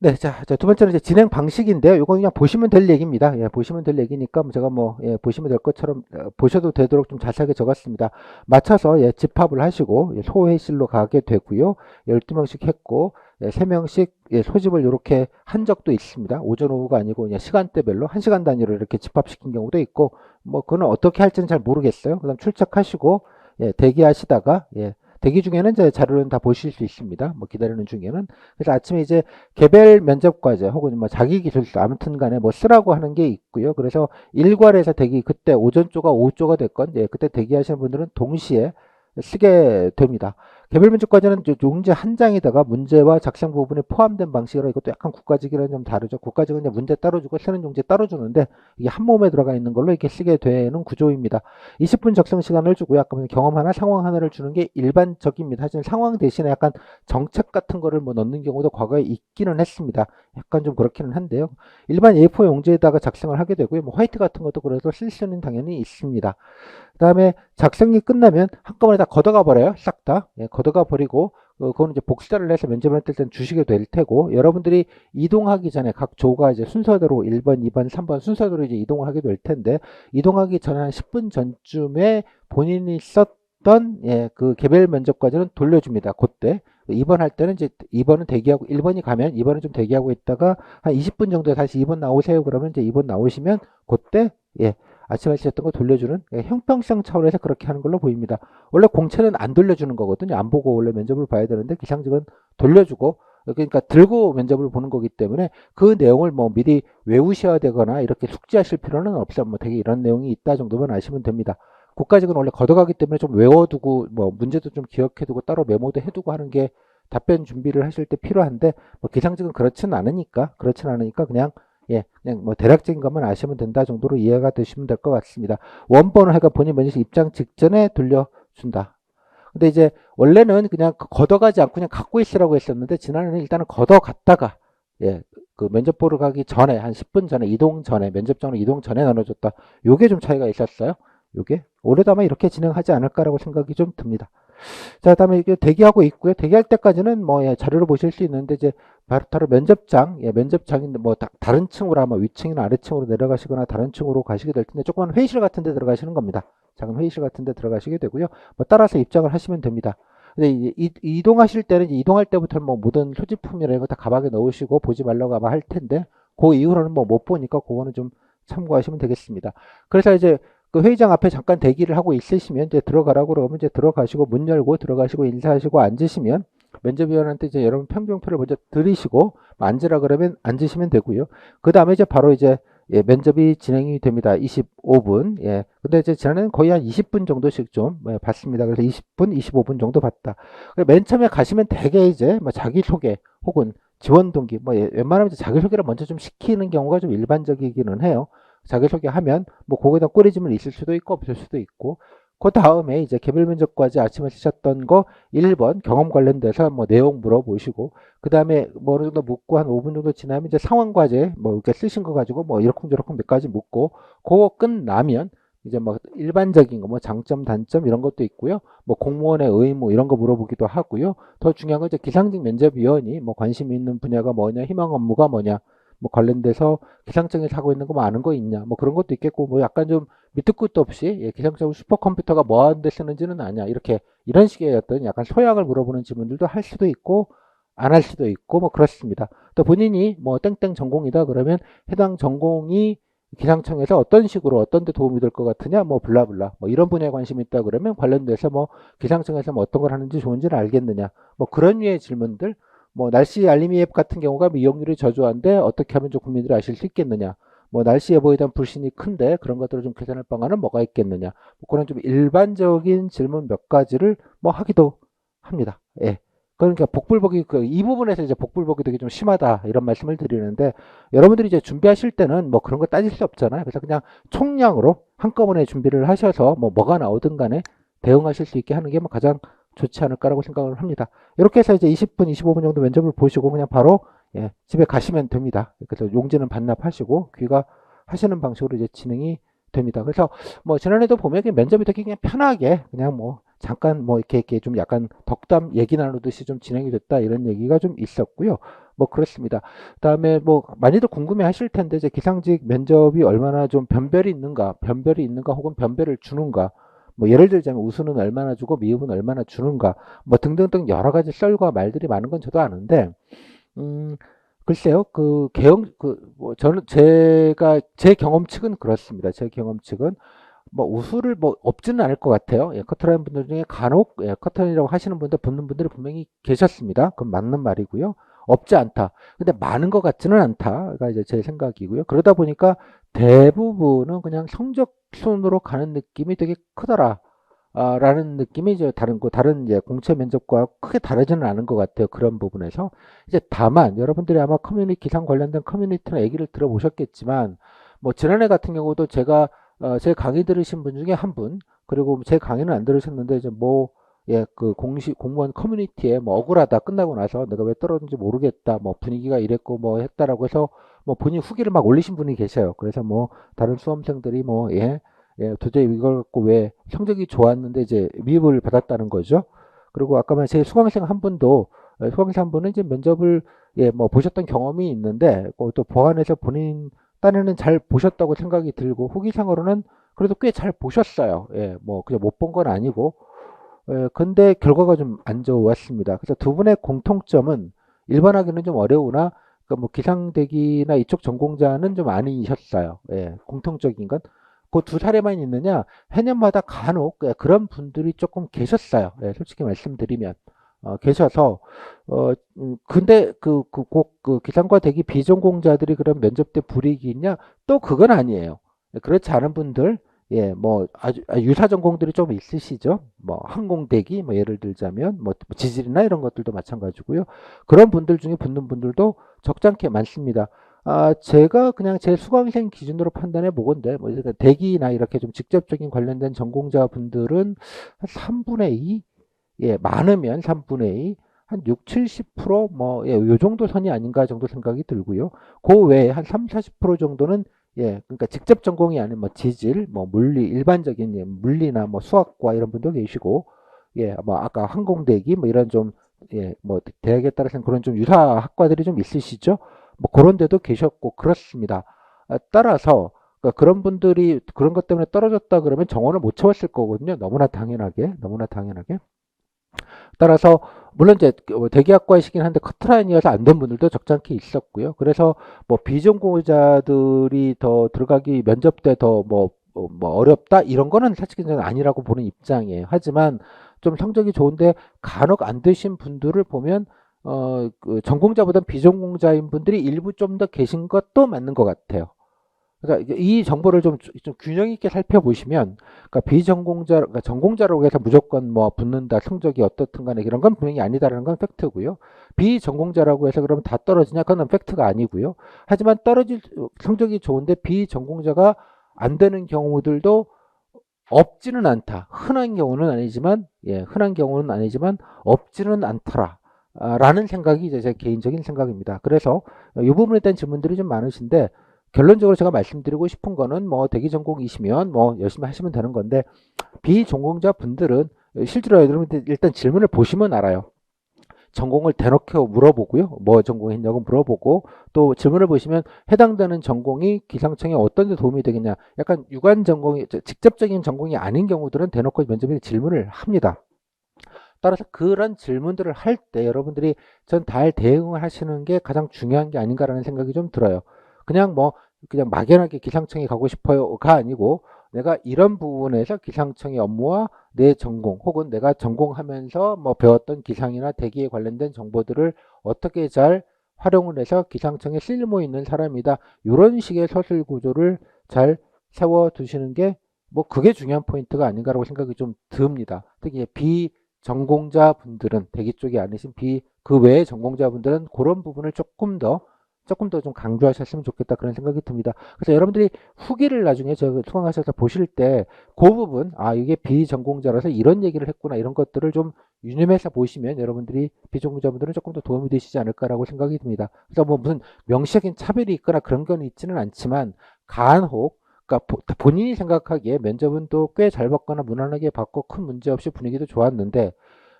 네, 자, 두 번째는 이제 진행 방식인데요. 이거 그냥 보시면 될 얘기입니다. 예, 보시면 될 얘기니까 뭐 제가 뭐 예, 보시면 될 것처럼 보셔도 되도록 좀 자세하게 적었습니다. 맞춰서 예, 집합을 하시고 예, 소회실로 가게 되고요. 12명씩 했고 예, 3명씩 예, 소집을 이렇게 한 적도 있습니다. 오전 오후가 아니고 그냥 시간대별로 1시간 단위로 이렇게 집합시킨 경우도 있고 뭐 그거는 어떻게 할지는 잘 모르겠어요. 그다음 출석하시고 예, 대기하시다가 예, 대기 중에는 이제 자료는 다 보실 수 있습니다. 뭐 기다리는 중에는. 그래서 아침에 이제 개별 면접 과제 혹은 뭐 자기 기술서 아무튼 간에 뭐 쓰라고 하는 게 있고요. 그래서 일괄해서 대기 그때 오전 조가 오후 조가 됐건 예, 그때 대기하시는 분들은 동시에 쓰게 됩니다. 개별 면접 과제는 용지 한 장에다가 문제와 작성 부분이 포함된 방식이라 이것도 약간 국가직이랑 좀 다르죠. 국가직은 이제 문제 따로 주고 쓰는 용지 따로 주는데 이게 한 몸에 들어가 있는 걸로 이렇게 쓰게 되는 구조입니다. 20분 적성 시간을 주고요. 아까 경험 하나, 상황 하나를 주는 게 일반적입니다. 하지만 상황 대신에 약간 정책 같은 거를 뭐 넣는 경우도 과거에 있기는 했습니다. 약간 좀 그렇기는 한데요. 일반 A4 용지에다가 작성을 하게 되고요. 뭐 화이트 같은 것도 그래도 쓸 수는 당연히 있습니다. 그 다음에 작성이 끝나면 한꺼번에 다 걷어가 버려요. 싹 다. 예, 걷어가 버리고 그거는 이제 복사를 해서 면접을 할 때는 주시게 될 테고 여러분들이 이동하기 전에 각 조가 이제 순서대로 1번, 2번, 3번 순서대로 이제 이동을 하게 될 텐데 이동하기 전에 한 10분 전쯤에 본인이 썼던 예, 그 개별 면접 과제는 돌려줍니다. 그때 2번 할 때는 이제 2번은 대기하고 1번이 가면 2번은 좀 대기하고 있다가 한 20분 정도에 다시 2번 나오세요. 그러면 이제 2번 나오시면 그때 예, 아침에 쓰셨던 거 돌려주는 형평성 차원에서 그렇게 하는 걸로 보입니다. 원래 공채는 안 돌려주는 거거든요. 안 보고 원래 면접을 봐야 되는데 기상직은 돌려주고 그러니까 들고 면접을 보는 거기 때문에 그 내용을 뭐 미리 외우셔야 되거나 이렇게 숙지하실 필요는 없어요. 뭐 되게 이런 내용이 있다 정도만 아시면 됩니다. 국가직은 원래 걷어가기 때문에 좀 외워두고 뭐 문제도 좀 기억해두고 따로 메모도 해두고 하는 게 답변 준비를 하실 때 필요한데 뭐 기상직은 그렇진 않으니까 그냥 그냥 뭐 대략적인 것만 아시면 된다 정도로 이해가 되시면 될 것 같습니다. 원본을 하니까 본인 면접 입장 직전에 돌려준다. 근데 이제 원래는 그냥 걷어가지 않고 그냥 갖고 있으라고 했었는데 지난해는 일단은 걷어갔다가 그 면접 보러 가기 전에 한 10분 전에 이동 전에 면접장으로 이동 전에 나눠줬다. 요게 좀 차이가 있었어요. 요게 올해도 아마 이렇게 진행하지 않을까라고 생각이 좀 듭니다. 자, 그다음에 이게 대기하고 있고요. 대기할 때까지는 뭐 자료를 보실 수 있는데 이제 바로 면접장, 면접장인데 뭐 다른 층으로 아마 위층이나 아래층으로 내려가시거나 다른 층으로 가시게 될 텐데 조그만 회의실 같은 데 들어가시는 겁니다. 작은 회의실 같은 데 들어가시게 되고요. 뭐 따라서 입장을 하시면 됩니다. 근데 이동하실 때는 이동할 때부터 뭐 모든 소지품이나 이런 거 다 가방에 넣으시고 보지 말라고 아마 할 텐데 그 이후로는 뭐 못 보니까 그거는 좀 참고하시면 되겠습니다. 그래서 이제 그 회의장 앞에 잠깐 대기를 하고 있으시면 이제 들어가라고 그러면 이제 들어가시고 문 열고 들어가시고 인사하시고 앉으시면 면접위원한테 이제 여러분 평정표를 먼저 들이시고 앉으라 그러면 앉으시면 되고요. 그 다음에 이제 바로 이제 면접이 진행이 됩니다. 25분. 근데 이제 지난해는 거의 한 20분 정도씩 좀 봤습니다. 그래서 20분, 25분 정도 봤다. 맨 처음에 가시면 대개 이제 뭐 자기소개 혹은 지원 동기, 뭐 웬만하면 이제 자기소개를 먼저 좀 시키는 경우가 좀 일반적이기는 해요. 자기소개하면 뭐 거기다 꼬리짐을 있을 수도 있고 없을 수도 있고 그 다음에 이제 개별 면접과제 아침에 쓰셨던 거 1번 경험 관련돼서 뭐 내용 물어보시고 그 다음에 뭐 어느 정도 묻고 한 5분 정도 지나면 이제 상황 과제 뭐 이렇게 쓰신 거 가지고 뭐 이러쿵저러쿵 몇 가지 묻고 그거 끝나면 이제 뭐 일반적인 거 뭐 장점 단점 이런 것도 있고요. 뭐 공무원의 의무 이런 거 물어보기도 하고요. 더 중요한 건 이제 기상직 면접위원이 뭐 관심 있는 분야가 뭐냐 희망 업무가 뭐냐 뭐 관련돼서 기상청에서 하고 있는 거 뭐 아는 거 있냐 뭐 그런 것도 있겠고 뭐 약간 좀 밑도 끝도 없이 기상청 슈퍼컴퓨터가 뭐 하는데 쓰는지는 아냐 이렇게 이런 식의 어떤 약간 소양을 물어보는 질문들도 할 수도 있고 안 할 수도 있고 뭐 그렇습니다. 또 본인이 뭐 땡땡 전공이다 그러면 해당 전공이 기상청에서 어떤 식으로 어떤 데 도움이 될 것 같으냐 뭐 블라블라 뭐 이런 분야에 관심이 있다 그러면 관련돼서 뭐 기상청에서 뭐 어떤 걸 하는지 좋은지를 알겠느냐 뭐 그런 류의 질문들 뭐 날씨 알림이 앱 같은 경우가 이용률이 저조한데 어떻게 하면 좀 국민들이 아실 수 있겠느냐 뭐 날씨 예보에 대한 불신이 큰데 그런 것들을 좀 개선할 방안은 뭐가 있겠느냐 뭐 그런 좀 일반적인 질문 몇 가지를 뭐 하기도 합니다. 그러니까 복불복이 이 부분에서 이제 복불복이 되게 좀 심하다 이런 말씀을 드리는데 여러분들이 이제 준비하실 때는 뭐 그런 거 따질 수 없잖아요. 그래서 그냥 총량으로 한꺼번에 준비를 하셔서 뭐가 나오든 간에 대응하실 수 있게 하는 게 뭐 가장 좋지 않을까라고 생각을 합니다. 이렇게 해서 이제 20분, 25분 정도 면접을 보시고 그냥 바로 집에 가시면 됩니다. 그래서 용지는 반납하시고 귀가하시는 방식으로 이제 진행이 됩니다. 그래서 뭐 지난해도 보면 면접이 되게 그냥 편하게 그냥 뭐 잠깐 뭐 이렇게 좀 약간 덕담 얘기 나누듯이 좀 진행이 됐다 이런 얘기가 좀 있었고요. 뭐 그렇습니다. 그다음에 뭐 많이들 궁금해 하실 텐데 이제 기상직 면접이 얼마나 좀 변별이 있는가 혹은 변별을 주는가 뭐 예를 들자면 우수는 얼마나 주고 미흡은 얼마나 주는가 뭐 등등등 여러 가지 썰과 말들이 많은 건 저도 아는데 음 글쎄요 뭐 저는 제 경험칙은 그렇습니다. 제 경험칙은 뭐 우수를 뭐 없지는 않을 것 같아요. 커터라인 분들 중에 간혹 커터라인이라고 하시는 분들 붙는 분들이 분명히 계셨습니다. 그건 맞는 말이고요. 없지 않다. 근데 많은 것 같지는 않다가 이제 제 생각이고요. 그러다 보니까 대부분은 그냥 성적 순으로 가는 느낌이 되게 크더라. 라는 느낌이 이제 다른 이제 공채 면접과 크게 다르지는 않은 것 같아요. 그런 부분에서. 이제 다만, 여러분들이 아마 기상 관련된 커뮤니티나 얘기를 들어보셨겠지만, 뭐, 지난해 같은 경우도 제 강의 들으신 분 중에 한 분, 그리고 제 강의는 안 들으셨는데, 이제 뭐, 그 공무원 커뮤니티에 뭐 억울하다 끝나고 나서 내가 왜 떨어졌는지 모르겠다, 뭐 분위기가 이랬고 뭐 했다라고 해서 뭐 본인 후기를 막 올리신 분이 계세요. 그래서 뭐 다른 수험생들이 뭐, 도저히 이걸 갖고 왜 성적이 좋았는데 이제 미흡을 받았다는 거죠. 그리고 아까 말한 제 수강생 한 분도, 수강생 한 분은 이제 면접을, 뭐 보셨던 경험이 있는데, 또 보안에서 본인 딴에는 잘 보셨다고 생각이 들고, 후기상으로는 그래도 꽤 잘 보셨어요. 뭐 그냥 못 본 건 아니고, 근데 결과가 좀 안 좋았습니다. 그래서 두 분의 공통점은 일반하기는 좀 어려우나, 그러니까 뭐 기상대기나 이쪽 전공자는 좀 아니셨어요. 공통적인 건. 그 두 사례만 있느냐, 해년마다 간혹 그런 분들이 조금 계셨어요. 솔직히 말씀드리면. 계셔서, 근데 꼭 기상과 대기 비전공자들이 그런 면접 때 불이익이 있냐? 또 그건 아니에요. 그렇지 않은 분들, 예, 뭐 아주 유사 전공들이 좀 있으시죠? 뭐 항공대기, 뭐 예를 들자면 뭐 지질이나 이런 것들도 마찬가지고요. 그런 분들 중에 붙는 분들도 적잖게 많습니다. 제가 그냥 제 수강생 기준으로 판단해 보건데, 뭐 이렇게 대기나 이렇게 좀 직접적인 관련된 전공자 분들은 한 3분의 2, 예, 많으면 3분의 2, 한 6, 70%뭐, 예, 요 정도 선이 아닌가 정도 생각이 들고요. 그 외에 한 3, 40% 정도는 예, 그러니까 직접 전공이 아닌 뭐 지질, 뭐 물리, 일반적인 예, 물리나 뭐 수학과 이런 분도 계시고, 예, 뭐 아까 항공대기 뭐 이런 좀, 예, 뭐 대학에 따라서는 그런 좀 유사 학과들이 좀 있으시죠? 뭐 그런 데도 계셨고 그렇습니다. 따라서 그런 분들이 그런 것 때문에 떨어졌다 그러면 정원을 못 채웠을 거거든요. 너무나 당연하게, 너무나 당연하게. 따라서 물론 이제 대기학과이시긴 한데 커트라인이어서 안 된 분들도 적잖게 있었고요. 그래서 뭐 비전공자들이 더 들어가기 면접 때 더 뭐 어렵다 이런 거는 사실은 저는 아니라고 보는 입장이에요. 하지만 좀 성적이 좋은데 간혹 안 되신 분들을 보면 그 전공자보다 비전공자인 분들이 일부 좀 더 계신 것도 맞는 것 같아요. 그러니까 이 정보를 좀 균형 있게 살펴보시면, 그러니까 그러니까 전공자라고 해서 무조건 뭐 붙는다, 성적이 어떻든 간에 이런 건 분명히 아니다라는 건 팩트고요. 비전공자라고 해서 그러면 다 떨어지냐? 그건 팩트가 아니고요. 하지만 떨어질 성적이 좋은데 비전공자가 안 되는 경우들도 없지는 않다. 흔한 경우는 아니지만, 예, 흔한 경우는 아니지만 없지는 않더라. 라는 생각이 이제 제 개인적인 생각입니다. 그래서 이 부분에 대한 질문들이 좀 많으신데, 결론적으로 제가 말씀드리고 싶은 거는 뭐 대기 전공이시면 뭐 열심히 하시면 되는 건데, 비전공자 분들은 실제로 여러분들 일단 질문을 보시면 알아요. 전공을 대놓고 물어보고요. 뭐 전공했냐고 물어보고, 또 질문을 보시면 해당되는 전공이 기상청에 어떤 데 도움이 되겠냐. 약간 유관 전공이 직접적인 전공이 아닌 경우들은 대놓고 면접에 질문을 합니다. 따라서 그런 질문들을 할 때 여러분들이 전 잘 대응을 하시는 게 가장 중요한 게 아닌가라는 생각이 좀 들어요. 그냥 뭐 그냥 막연하게 기상청에 가고 싶어요가 아니고, 내가 이런 부분에서 기상청의 업무와 내 전공 혹은 내가 전공하면서 뭐 배웠던 기상이나 대기에 관련된 정보들을 어떻게 잘 활용을 해서 기상청에 쓸모 있는 사람이다. 이런 식의 서술 구조를 잘 세워 두시는 게 뭐 그게 중요한 포인트가 아닌가라고 생각이 좀 듭니다. 특히 비전공자분들은, 대기 쪽이 아니신 그 외의 전공자분들은 그런 부분을 조금 더 좀 강조하셨으면 좋겠다, 그런 생각이 듭니다. 그래서 여러분들이 후기를 나중에 저 수강하셔서 보실 때 그 부분, 이게 비전공자라서 이런 얘기를 했구나, 이런 것들을 좀 유념해서 보시면 여러분들이 비전공자분들은 조금 더 도움이 되시지 않을까라고 생각이 듭니다. 그래서 뭐 무슨 명시적인 차별이 있거나 그런 건 있지는 않지만, 간혹 그러니까 본인이 생각하기에 면접은 또 꽤 잘 받거나 무난하게 받고 큰 문제 없이 분위기도 좋았는데,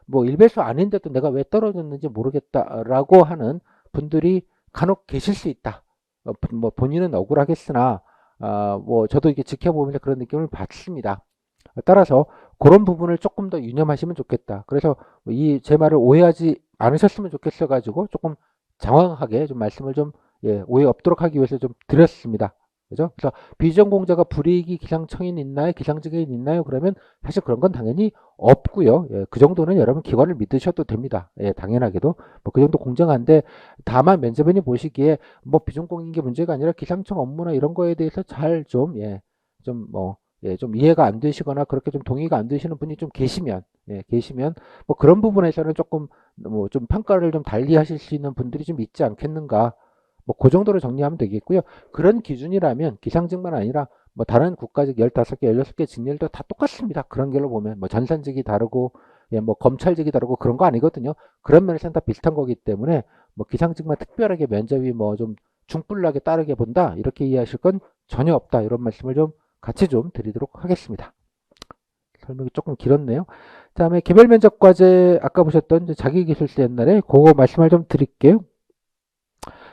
뭐 일배수 아닌데도 내가 왜 떨어졌는지 모르겠다라고 하는 분들이 간혹 계실 수 있다. 뭐 본인은 억울하겠으나, 뭐 저도 이렇게 지켜보면서 그런 느낌을 받습니다. 따라서 그런 부분을 조금 더 유념하시면 좋겠다. 그래서 이 제 말을 오해하지 않으셨으면 좋겠어 가지고 조금 장황하게 좀 말씀을 좀, 예, 오해 없도록 하기 위해서 좀 드렸습니다. 그죠? 그래서 비전공자가 불이익이 기상청인 있나요? 기상직인 있나요? 그러면 사실 그런 건 당연히 없고요. 예, 그 정도는 여러분 기관을 믿으셔도 됩니다. 예, 당연하게도 뭐 그 정도 공정한데, 다만 면접인이 보시기에 뭐 비전공인 게 문제가 아니라 기상청 업무나 이런 거에 대해서 잘 좀, 예, 좀 뭐, 예, 좀 이해가 안 되시거나 그렇게 좀 동의가 안 되시는 분이 좀 계시면, 예, 계시면 뭐 그런 부분에서는 조금 뭐 좀 평가를 좀 달리 하실 수 있는 분들이 좀 있지 않겠는가. 뭐 그 정도로 정리하면 되겠고요. 그런 기준이라면 기상직만 아니라 뭐 다른 국가직 15개, 16개 직렬도 다 똑같습니다. 그런 걸로 보면 뭐 전산직이 다르고, 예, 뭐 검찰직이 다르고 그런 거 아니거든요. 그런 면에서는 다 비슷한 거기 때문에 뭐 기상직만 특별하게 면접이 뭐 좀 중불나게 따르게 본다, 이렇게 이해하실 건 전혀 없다, 이런 말씀을 좀 같이 좀 드리도록 하겠습니다. 설명이 조금 길었네요. 다음에 개별 면접 과제, 아까 보셨던 자기기술서 옛날에 그거 말씀을 좀 드릴게요.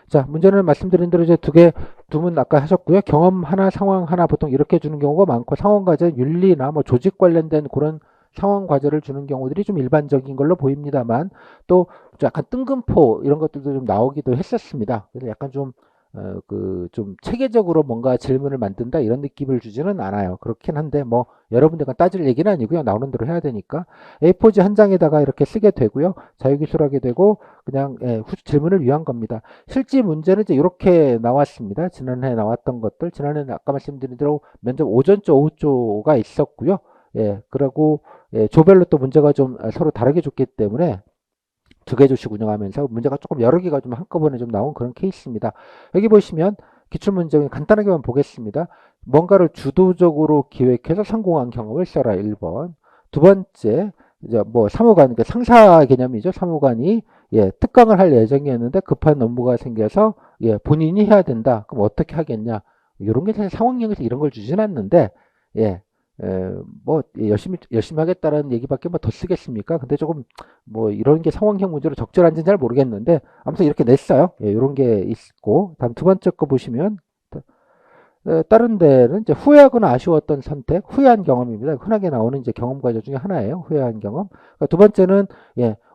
자, 문제는 말씀드린 대로 이제 두 문 아까 하셨고요. 경험 하나, 상황 하나, 보통 이렇게 주는 경우가 많고, 상황 과제, 윤리나 뭐 조직 관련된 그런 상황 과제를 주는 경우들이 좀 일반적인 걸로 보입니다만, 또 약간 뜬금포 이런 것들도 좀 나오기도 했었습니다. 그래서 약간 좀 그 좀 체계적으로 뭔가 질문을 만든다 이런 느낌을 주지는 않아요. 그렇긴 한데 뭐 여러분들과 따질 얘기는 아니고요. 나오는 대로 해야 되니까 A4지 한 장에다가 이렇게 쓰게 되고요. 자유기술하게 되고 그냥 질문을 위한 겁니다. 실제 문제는 이제 이렇게 나왔습니다. 지난해 나왔던 것들 지난해는 아까 말씀드린 대로 면접 오전조 오후조가 있었고요. 그리고 조별로 또 문제가 좀 서로 다르게 줬기 때문에 두 개 조씩 운영하면서 문제가 조금 여러 개가 좀 한꺼번에 좀 나온 그런 케이스입니다. 여기 보시면 기출문제 간단하게만 보겠습니다. 뭔가를 주도적으로 기획해서 성공한 경험을 써라 1번. 두 번째, 이제 뭐 사무관, 그러니까 상사 개념이죠. 사무관이 특강을 할 예정이었는데 급한 업무가 생겨서 본인이 해야 된다. 그럼 어떻게 하겠냐? 이런 게 사실 상황형에서 이런 걸 주진 않는데 예, 뭐 열심히 하겠다라는 얘기밖에 뭐 더 쓰겠습니까? 근데 조금 뭐 이런 게 상황형 문제로 적절한지는 잘 모르겠는데 아무튼 이렇게 냈어요. 이런 게 있고 다음 두 번째 거 보시면 다른 데는 이제 후회하거나 아쉬웠던 선택, 후회한 경험입니다. 흔하게 나오는 이제 경험 과제 중에 하나예요. 후회한 경험. 그러니까 두 번째는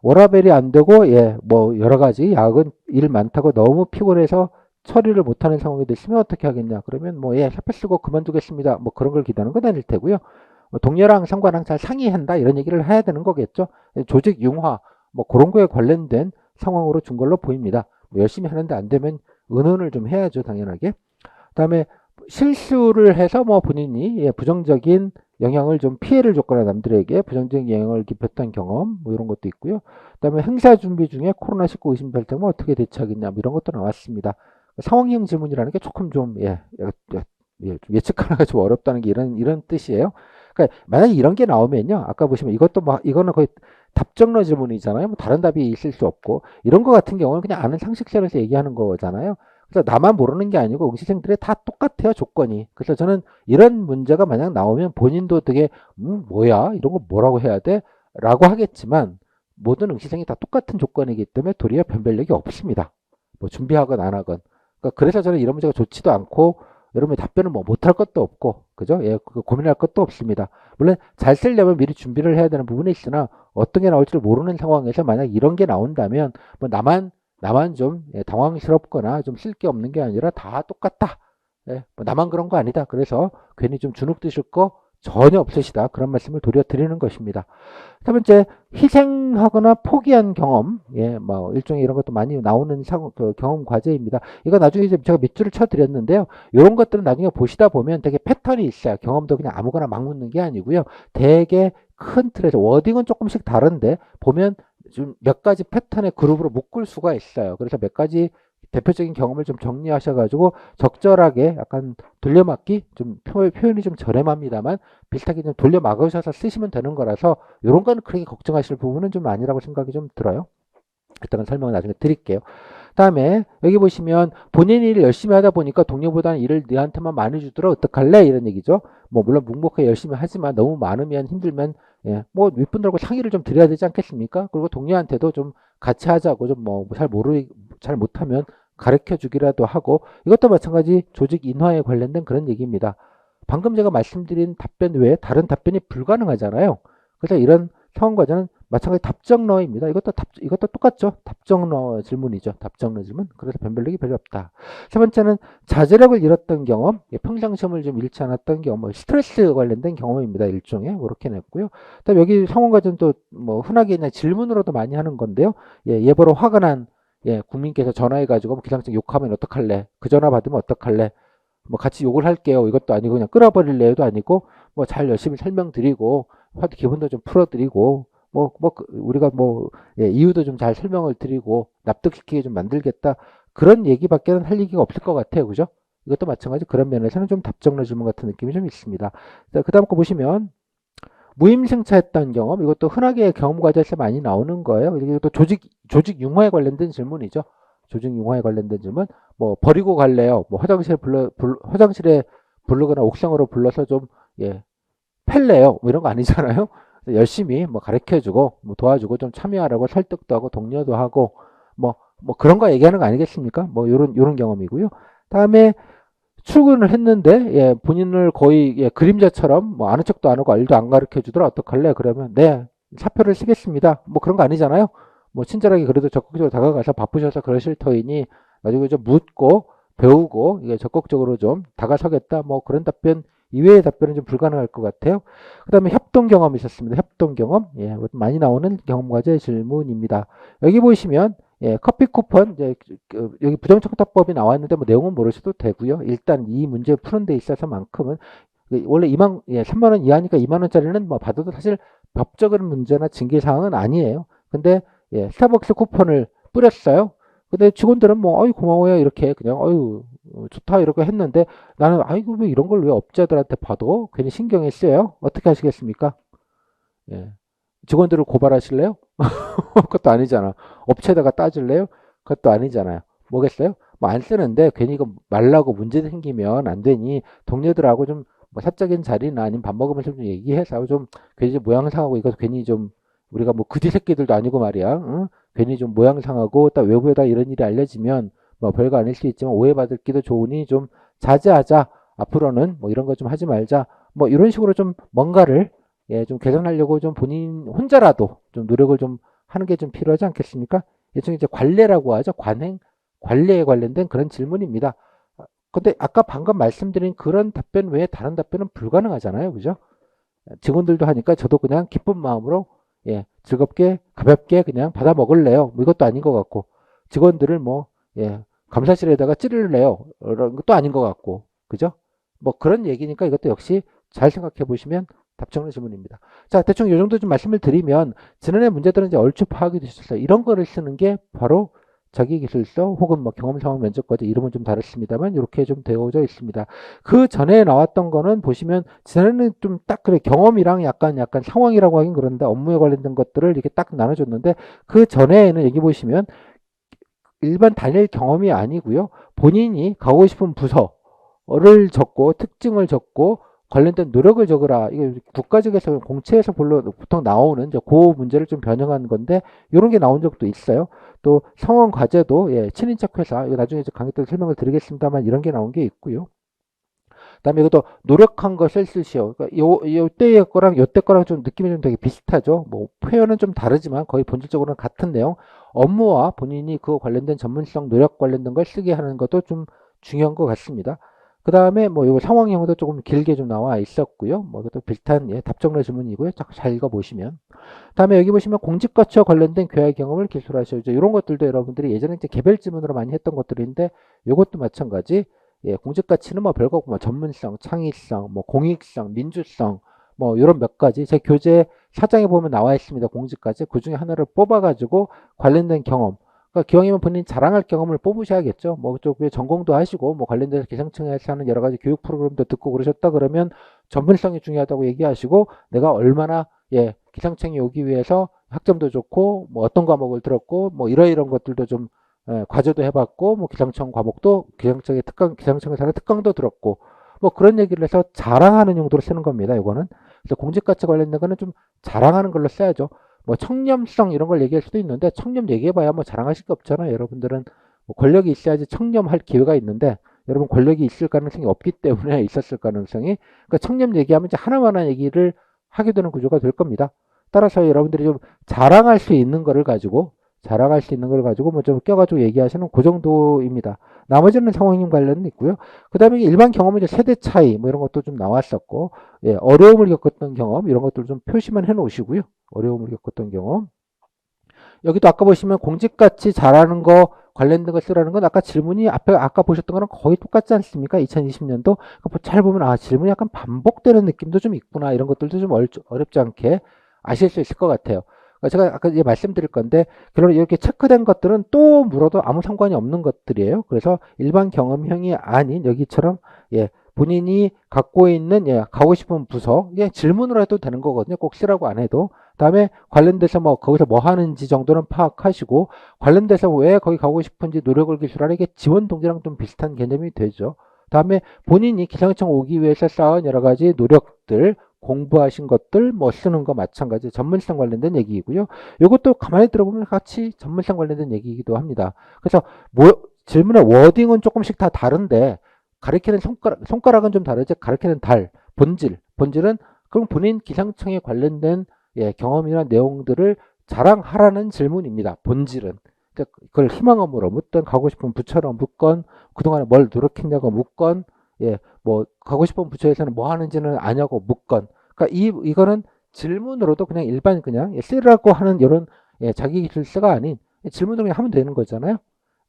워라밸이 안 되고 뭐 여러 가지 야근 일 많다고 너무 피곤해서 처리를 못하는 상황이 됐으면 어떻게 하겠냐? 그러면 뭐 사표 쓰고 그만두겠습니다. 뭐 그런 걸 기대하는 건 아닐 테고요. 동료랑 상관랑 잘 상의한다 이런 얘기를 해야 되는 거겠죠. 조직 융화 뭐 그런 거에 관련된 상황으로 준 걸로 보입니다. 뭐 열심히 하는데 안 되면 의논을 좀 해야죠, 당연하게. 그다음에 실수를 해서 뭐 본인이 부정적인 영향을 좀 피해를 줬거나 남들에게 부정적인 영향을 끼쳤던 경험 뭐 이런 것도 있고요. 그다음에 행사 준비 중에 코로나19 의심될 때면 어떻게 대처하겠냐 뭐 이런 것도 나왔습니다. 상황형 질문이라는 게 조금 좀 좀 예측하기가 좀 어렵다는 게 이런 뜻이에요. 그러니까 만약에 이런 게 나오면요, 아까 보시면 이것도 막 이거는 거의 답정너 질문이잖아요. 뭐 다른 답이 있을 수 없고 이런 거 같은 경우는 그냥 아는 상식선에서 얘기하는 거잖아요. 그래서 나만 모르는 게 아니고 응시생들이 다 똑같아요, 조건이. 그래서 저는 이런 문제가 만약 나오면 본인도 되게 뭐야 이런 거 뭐라고 해야 돼? 라고 하겠지만 모든 응시생이 다 똑같은 조건이기 때문에 도리어 변별력이 없습니다. 뭐 준비하건 안 하건. 그러니까 그래서 저는 이런 문제가 좋지도 않고 여러분이 답변을 뭐 못할 것도 없고 그죠? 고민할 것도 없습니다. 물론 잘 쓰려면 미리 준비를 해야 되는 부분이 있으나 어떤 게 나올지를 모르는 상황에서 만약 이런 게 나온다면 뭐 나만 좀 당황스럽거나 좀 쓸 게 없는 게 아니라 다 똑같다. 뭐 나만 그런 거 아니다. 그래서 괜히 좀 주눅 드실 거 전혀 없으시다. 그런 말씀을 도려 드리는 것입니다. 세 번째, 희생하거나 포기한 경험. 뭐 일종의 이런 것도 많이 나오는 그 경험 과제입니다. 이거 나중에 이제 제가 밑줄을 쳐 드렸는데요. 이런 것들은 나중에 보시다 보면 되게 패턴이 있어요. 경험도 그냥 아무거나 막 묻는 게 아니고요. 되게 큰 틀에서 워딩은 조금씩 다른데 보면 좀 몇 가지 패턴의 그룹으로 묶을 수가 있어요. 그래서 몇 가지 대표적인 경험을 좀 정리하셔가지고 적절하게 약간 돌려막기 좀 표현이 좀 저렴합니다만 비슷하게 좀 돌려막으셔서 쓰시면 되는 거라서 이런 거는 그렇게 걱정하실 부분은 좀 아니라고 생각이 좀 들어요. 일단은 설명을 나중에 드릴게요. 다음에 여기 보시면 본인 일을 열심히 하다 보니까 동료보다는 일을 너한테만 많이 주더라 어떡할래 이런 얘기죠. 뭐 물론 묵묵하게 열심히 하지만 너무 많으면 힘들면 뭐 윗분들하고 상의를 좀 드려야 되지 않겠습니까? 그리고 동료한테도 좀 같이 하자고 좀 뭐 잘 못하면 가르쳐 주기라도 하고 이것도 마찬가지 조직 인화에 관련된 그런 얘기입니다. 방금 제가 말씀드린 답변 외에 다른 답변이 불가능하잖아요. 그래서 이런 상황 과제는 마찬가지 답정너입니다. 이것도 똑같죠. 답정너 질문이죠. 답정너 질문. 그래서 변별력이 별로 없다. 세 번째는 자제력을 잃었던 경험, 평상시험을 좀 잃지 않았던 경험, 뭐 스트레스 관련된 경험입니다. 일종의 그렇게 냈고요. 그다음 여기 상황 과제는 또 뭐 흔하게 그냥 질문으로도 많이 하는 건데요. 예보로 화가 난 국민께서 전화해가지고 뭐 기상청 욕하면 어떡할래? 그 전화 받으면 어떡할래? 뭐 같이 욕을 할게요. 이것도 아니고 그냥 끌어버릴래요도 아니고 뭐 잘 열심히 설명드리고 기분도 좀 풀어드리고 우리가 이유도 좀 잘 설명을 드리고 납득시키게 좀 만들겠다. 그런 얘기밖에는 할 얘기가 없을 것 같아요. 그죠? 이것도 마찬가지 그런 면에서는 좀 답정너 질문 같은 느낌이 좀 있습니다. 그 다음 거 보시면 무임승차했던 경험 이것도 흔하게 경험 과제에서 많이 나오는 거예요. 이것도 조직 융화에 관련된 질문이죠. 조직 융화에 관련된 질문. 뭐 버리고 갈래요. 뭐 화장실에 부르거나 옥상으로 불러서 좀 팰래요. 뭐 이런 거 아니잖아요. 열심히 뭐 가르쳐주고 뭐 도와주고 좀 참여하라고 설득도 하고 독려도 하고 뭐 그런 거 얘기하는 거 아니겠습니까? 뭐 요런 경험이고요. 다음에 출근을 했는데 본인을 거의 그림자처럼 뭐 아는 척도 안 하고 일도 안 가르쳐 주더라 어떡할래? 그러면 네 사표를 쓰겠습니다. 뭐 그런 거 아니잖아요. 뭐 친절하게 그래도 적극적으로 다가가서 바쁘셔서 그러실 터이니 나중에 좀 묻고 배우고 이게 적극적으로 좀 다가서겠다. 뭐 그런 답변 이외의 답변은 좀 불가능할 것 같아요. 그 다음에 협동 경험이 있었습니다. 협동 경험. 예, 많이 나오는 경험 과제 질문입니다. 여기 보시면 예, 커피 쿠폰 이제 여기 부정청탁법이 나왔는데 뭐 내용은 모르셔도 되고요. 일단 이 문제 푸는 데 있어서만큼은 원래 3만 원 이하니까 2만 원짜리는 뭐 받아도 사실 법적인 문제나 징계 사항은 아니에요. 근데 예, 스타벅스 쿠폰을 뿌렸어요. 근데 직원들은 뭐 어이 고마워요 이렇게 그냥 어유 좋다 이렇게 했는데 나는 아이고 왜 이런 걸 왜 업자들한테 봐도 괜히 신경이 쓰여요. 어떻게 하시겠습니까? 예. 직원들을 고발하실래요? 그것도 아니잖아. 업체에다가 따질래요? 그것도 아니잖아요. 뭐겠어요? 뭐 안 쓰는데 괜히 이거 말라고 문제 생기면 안 되니 동료들하고 좀 뭐 사적인 자리나 아니면 밥 먹으면서 좀 얘기해서 좀 괜히 모양 상하고 이거 괜히 좀 우리가 뭐 그지 새끼들도 아니고 말이야. 응? 괜히 좀 모양 상하고 딱 외부에다 이런 일이 알려지면 뭐 별거 아닐 수 있지만 오해받을기도 좋으니 좀 자제하자. 앞으로는 뭐 이런 거 좀 하지 말자. 뭐 이런 식으로 좀 뭔가를 예, 좀 개선하려고 좀 본인 혼자라도 좀 노력을 좀 하는 게 좀 필요하지 않겠습니까? 일종의 이제 관례라고 하죠. 관례에 관련된 그런 질문입니다. 근데 아까 방금 말씀드린 그런 답변 외에 다른 답변은 불가능하잖아요. 그죠? 직원들도 하니까 저도 그냥 기쁜 마음으로 예, 즐겁게 가볍게 그냥 받아 먹을래요. 뭐 이것도 아닌 것 같고 직원들을 뭐 예, 감사실에다가 찌를래요. 이런 것도 아닌 것 같고 그죠? 뭐 그런 얘기니까 이것도 역시 잘 생각해 보시면 답정의 질문입니다. 자, 대충 이 정도 좀 말씀을 드리면 지난해 문제들은 이제 얼추 파악이 되셨어요. 이런 거를 쓰는 게 바로 자기기술서 혹은 뭐 경험상황 면접과제 이름은 좀 다릅니다만 이렇게 좀 되어져 있습니다. 그 전에 나왔던 거는 보시면 지난해는 좀 딱 그래 경험이랑 약간 상황이라고 하긴 그런데 업무에 관련된 것들을 이렇게 딱 나눠줬는데 그 전에는 여기 보시면 일반 단일 경험이 아니고요. 본인이 가고 싶은 부서를 적고 특징을 적고 관련된 노력을 적으라. 이게 국가직에서 공채에서 보통 나오는 이제 그 문제를 좀 변형한 건데 이런 게 나온 적도 있어요. 또 성원 과제도 예, 친인척 회사 이거 나중에 강의 때 설명을 드리겠습니다만 이런 게 나온 게 있고요. 그다음에 이것도 노력한 것을 쓰시오. 그러니까 요때의 거랑 요때 거랑 좀 느낌이 좀 되게 비슷하죠. 뭐 표현은 좀 다르지만 거의 본질적으로는 같은 내용. 업무와 본인이 그거 관련된 전문성, 노력 관련된 걸 쓰게 하는 것도 좀 중요한 것 같습니다. 그 다음에 뭐 이거 상황형도 조금 길게 좀 나와 있었고요. 뭐 이것도 비슷한 예, 답정너 질문이고요. 잘 읽어보시면. 다음에 여기 보시면 공직거치와 관련된 교육 경험을 기술하셔야죠. 이런 것들도 여러분들이 예전에 이제 개별 질문으로 많이 했던 것들인데 이것도 마찬가지. 예, 공직 가치는 뭐 별거 없고 뭐 전문성, 창의성, 뭐 공익성, 민주성 뭐 이런 몇 가지 제 교재 사장에 보면 나와 있습니다. 공직까지 그 중에 하나를 뽑아가지고 관련된 경험. 그러니까 기왕이면 본인 자랑할 경험을 뽑으셔야겠죠. 뭐 그쪽 전공도 하시고 뭐 관련돼서 기상청에서 하는 여러 가지 교육 프로그램도 듣고 그러셨다 그러면 전문성이 중요하다고 얘기하시고 내가 얼마나 예 기상청에 오기 위해서 학점도 좋고 뭐 어떤 과목을 들었고 뭐 이런 것들도 좀 예, 과제도 해봤고 뭐 기상청 과목도 기상청의 특강 기상청에서 하는 특강도 들었고 뭐 그런 얘기를 해서 자랑하는 용도로 쓰는 겁니다. 이거는 그래서 공직가치 관련된 거는 좀 자랑하는 걸로 써야죠. 뭐 청렴성 이런 걸 얘기할 수도 있는데 청렴 얘기해봐야 뭐 자랑하실 게 없잖아요. 여러분들은 뭐 권력이 있어야지 청렴할 기회가 있는데 여러분 권력이 있을 가능성이 없기 때문에 있었을 가능성이 그러니까 청렴 얘기하면 이제 하나만한 얘기를 하게 되는 구조가 될 겁니다. 따라서 여러분들이 좀 자랑할 수 있는 거를 가지고 자랑할 수 있는 걸 가지고 뭐 좀 껴가지고 얘기하시는 그 정도입니다. 나머지는 상황님 관련은 있고요. 그 다음에 일반 경험은 이제 세대 차이 뭐 이런 것도 좀 나왔었고, 예, 어려움을 겪었던 경험 이런 것들 좀 표시만 해 놓으시고요. 어려움을 겪었던 경험. 여기도 아까 보시면 공직같이 잘하는 거 관련된 거 쓰라는 건 아까 질문이 앞에 아까 보셨던 거랑 거의 똑같지 않습니까? 2020년도 잘 보면 아 질문이 약간 반복되는 느낌도 좀 있구나 이런 것들도 좀 어렵지 않게 아실 수 있을 것 같아요. 제가 아까 이제 말씀드릴 건데 결론 이렇게 체크된 것들은 또 물어도 아무 상관이 없는 것들이에요. 그래서 일반 경험형이 아닌 여기처럼 예 본인이 갖고 있는 예 가고 싶은 부서 예 질문으로 해도 되는 거거든요. 꼭 쓰라고 안 해도 다음에 관련돼서 뭐 거기서 뭐 하는지 정도는 파악하시고 관련돼서 왜 거기 가고 싶은지 노력을 기술하는 게 지원 동기랑 좀 비슷한 개념이 되죠. 다음에 본인이 기상청 오기 위해서 쌓은 여러 가지 노력들 공부하신 것들 뭐 쓰는 거 마찬가지 전문성 관련된 얘기이고요. 이것도 가만히 들어보면 같이 전문성 관련된 얘기이기도 합니다. 그래서 뭐 질문의 워딩은 조금씩 다 다른데 가리키는 손가락은 좀 다르지 가리키는 본질은 그럼 본인 기상청에 관련된 예, 경험이나 내용들을 자랑하라는 질문입니다. 본질은. 그걸 희망 업무로 묻든 가고 싶은 부처로 묻건 그동안에 뭘 노력했냐고 묻건 예, 뭐 가고 싶은 부처에서는 뭐 하는지는 아냐고 묻건 그러니까 이거는 질문으로도 그냥 일반 그냥 쓰라고 하는 이런 자기 기술서가 아닌 질문으로 그냥 하면 되는 거잖아요.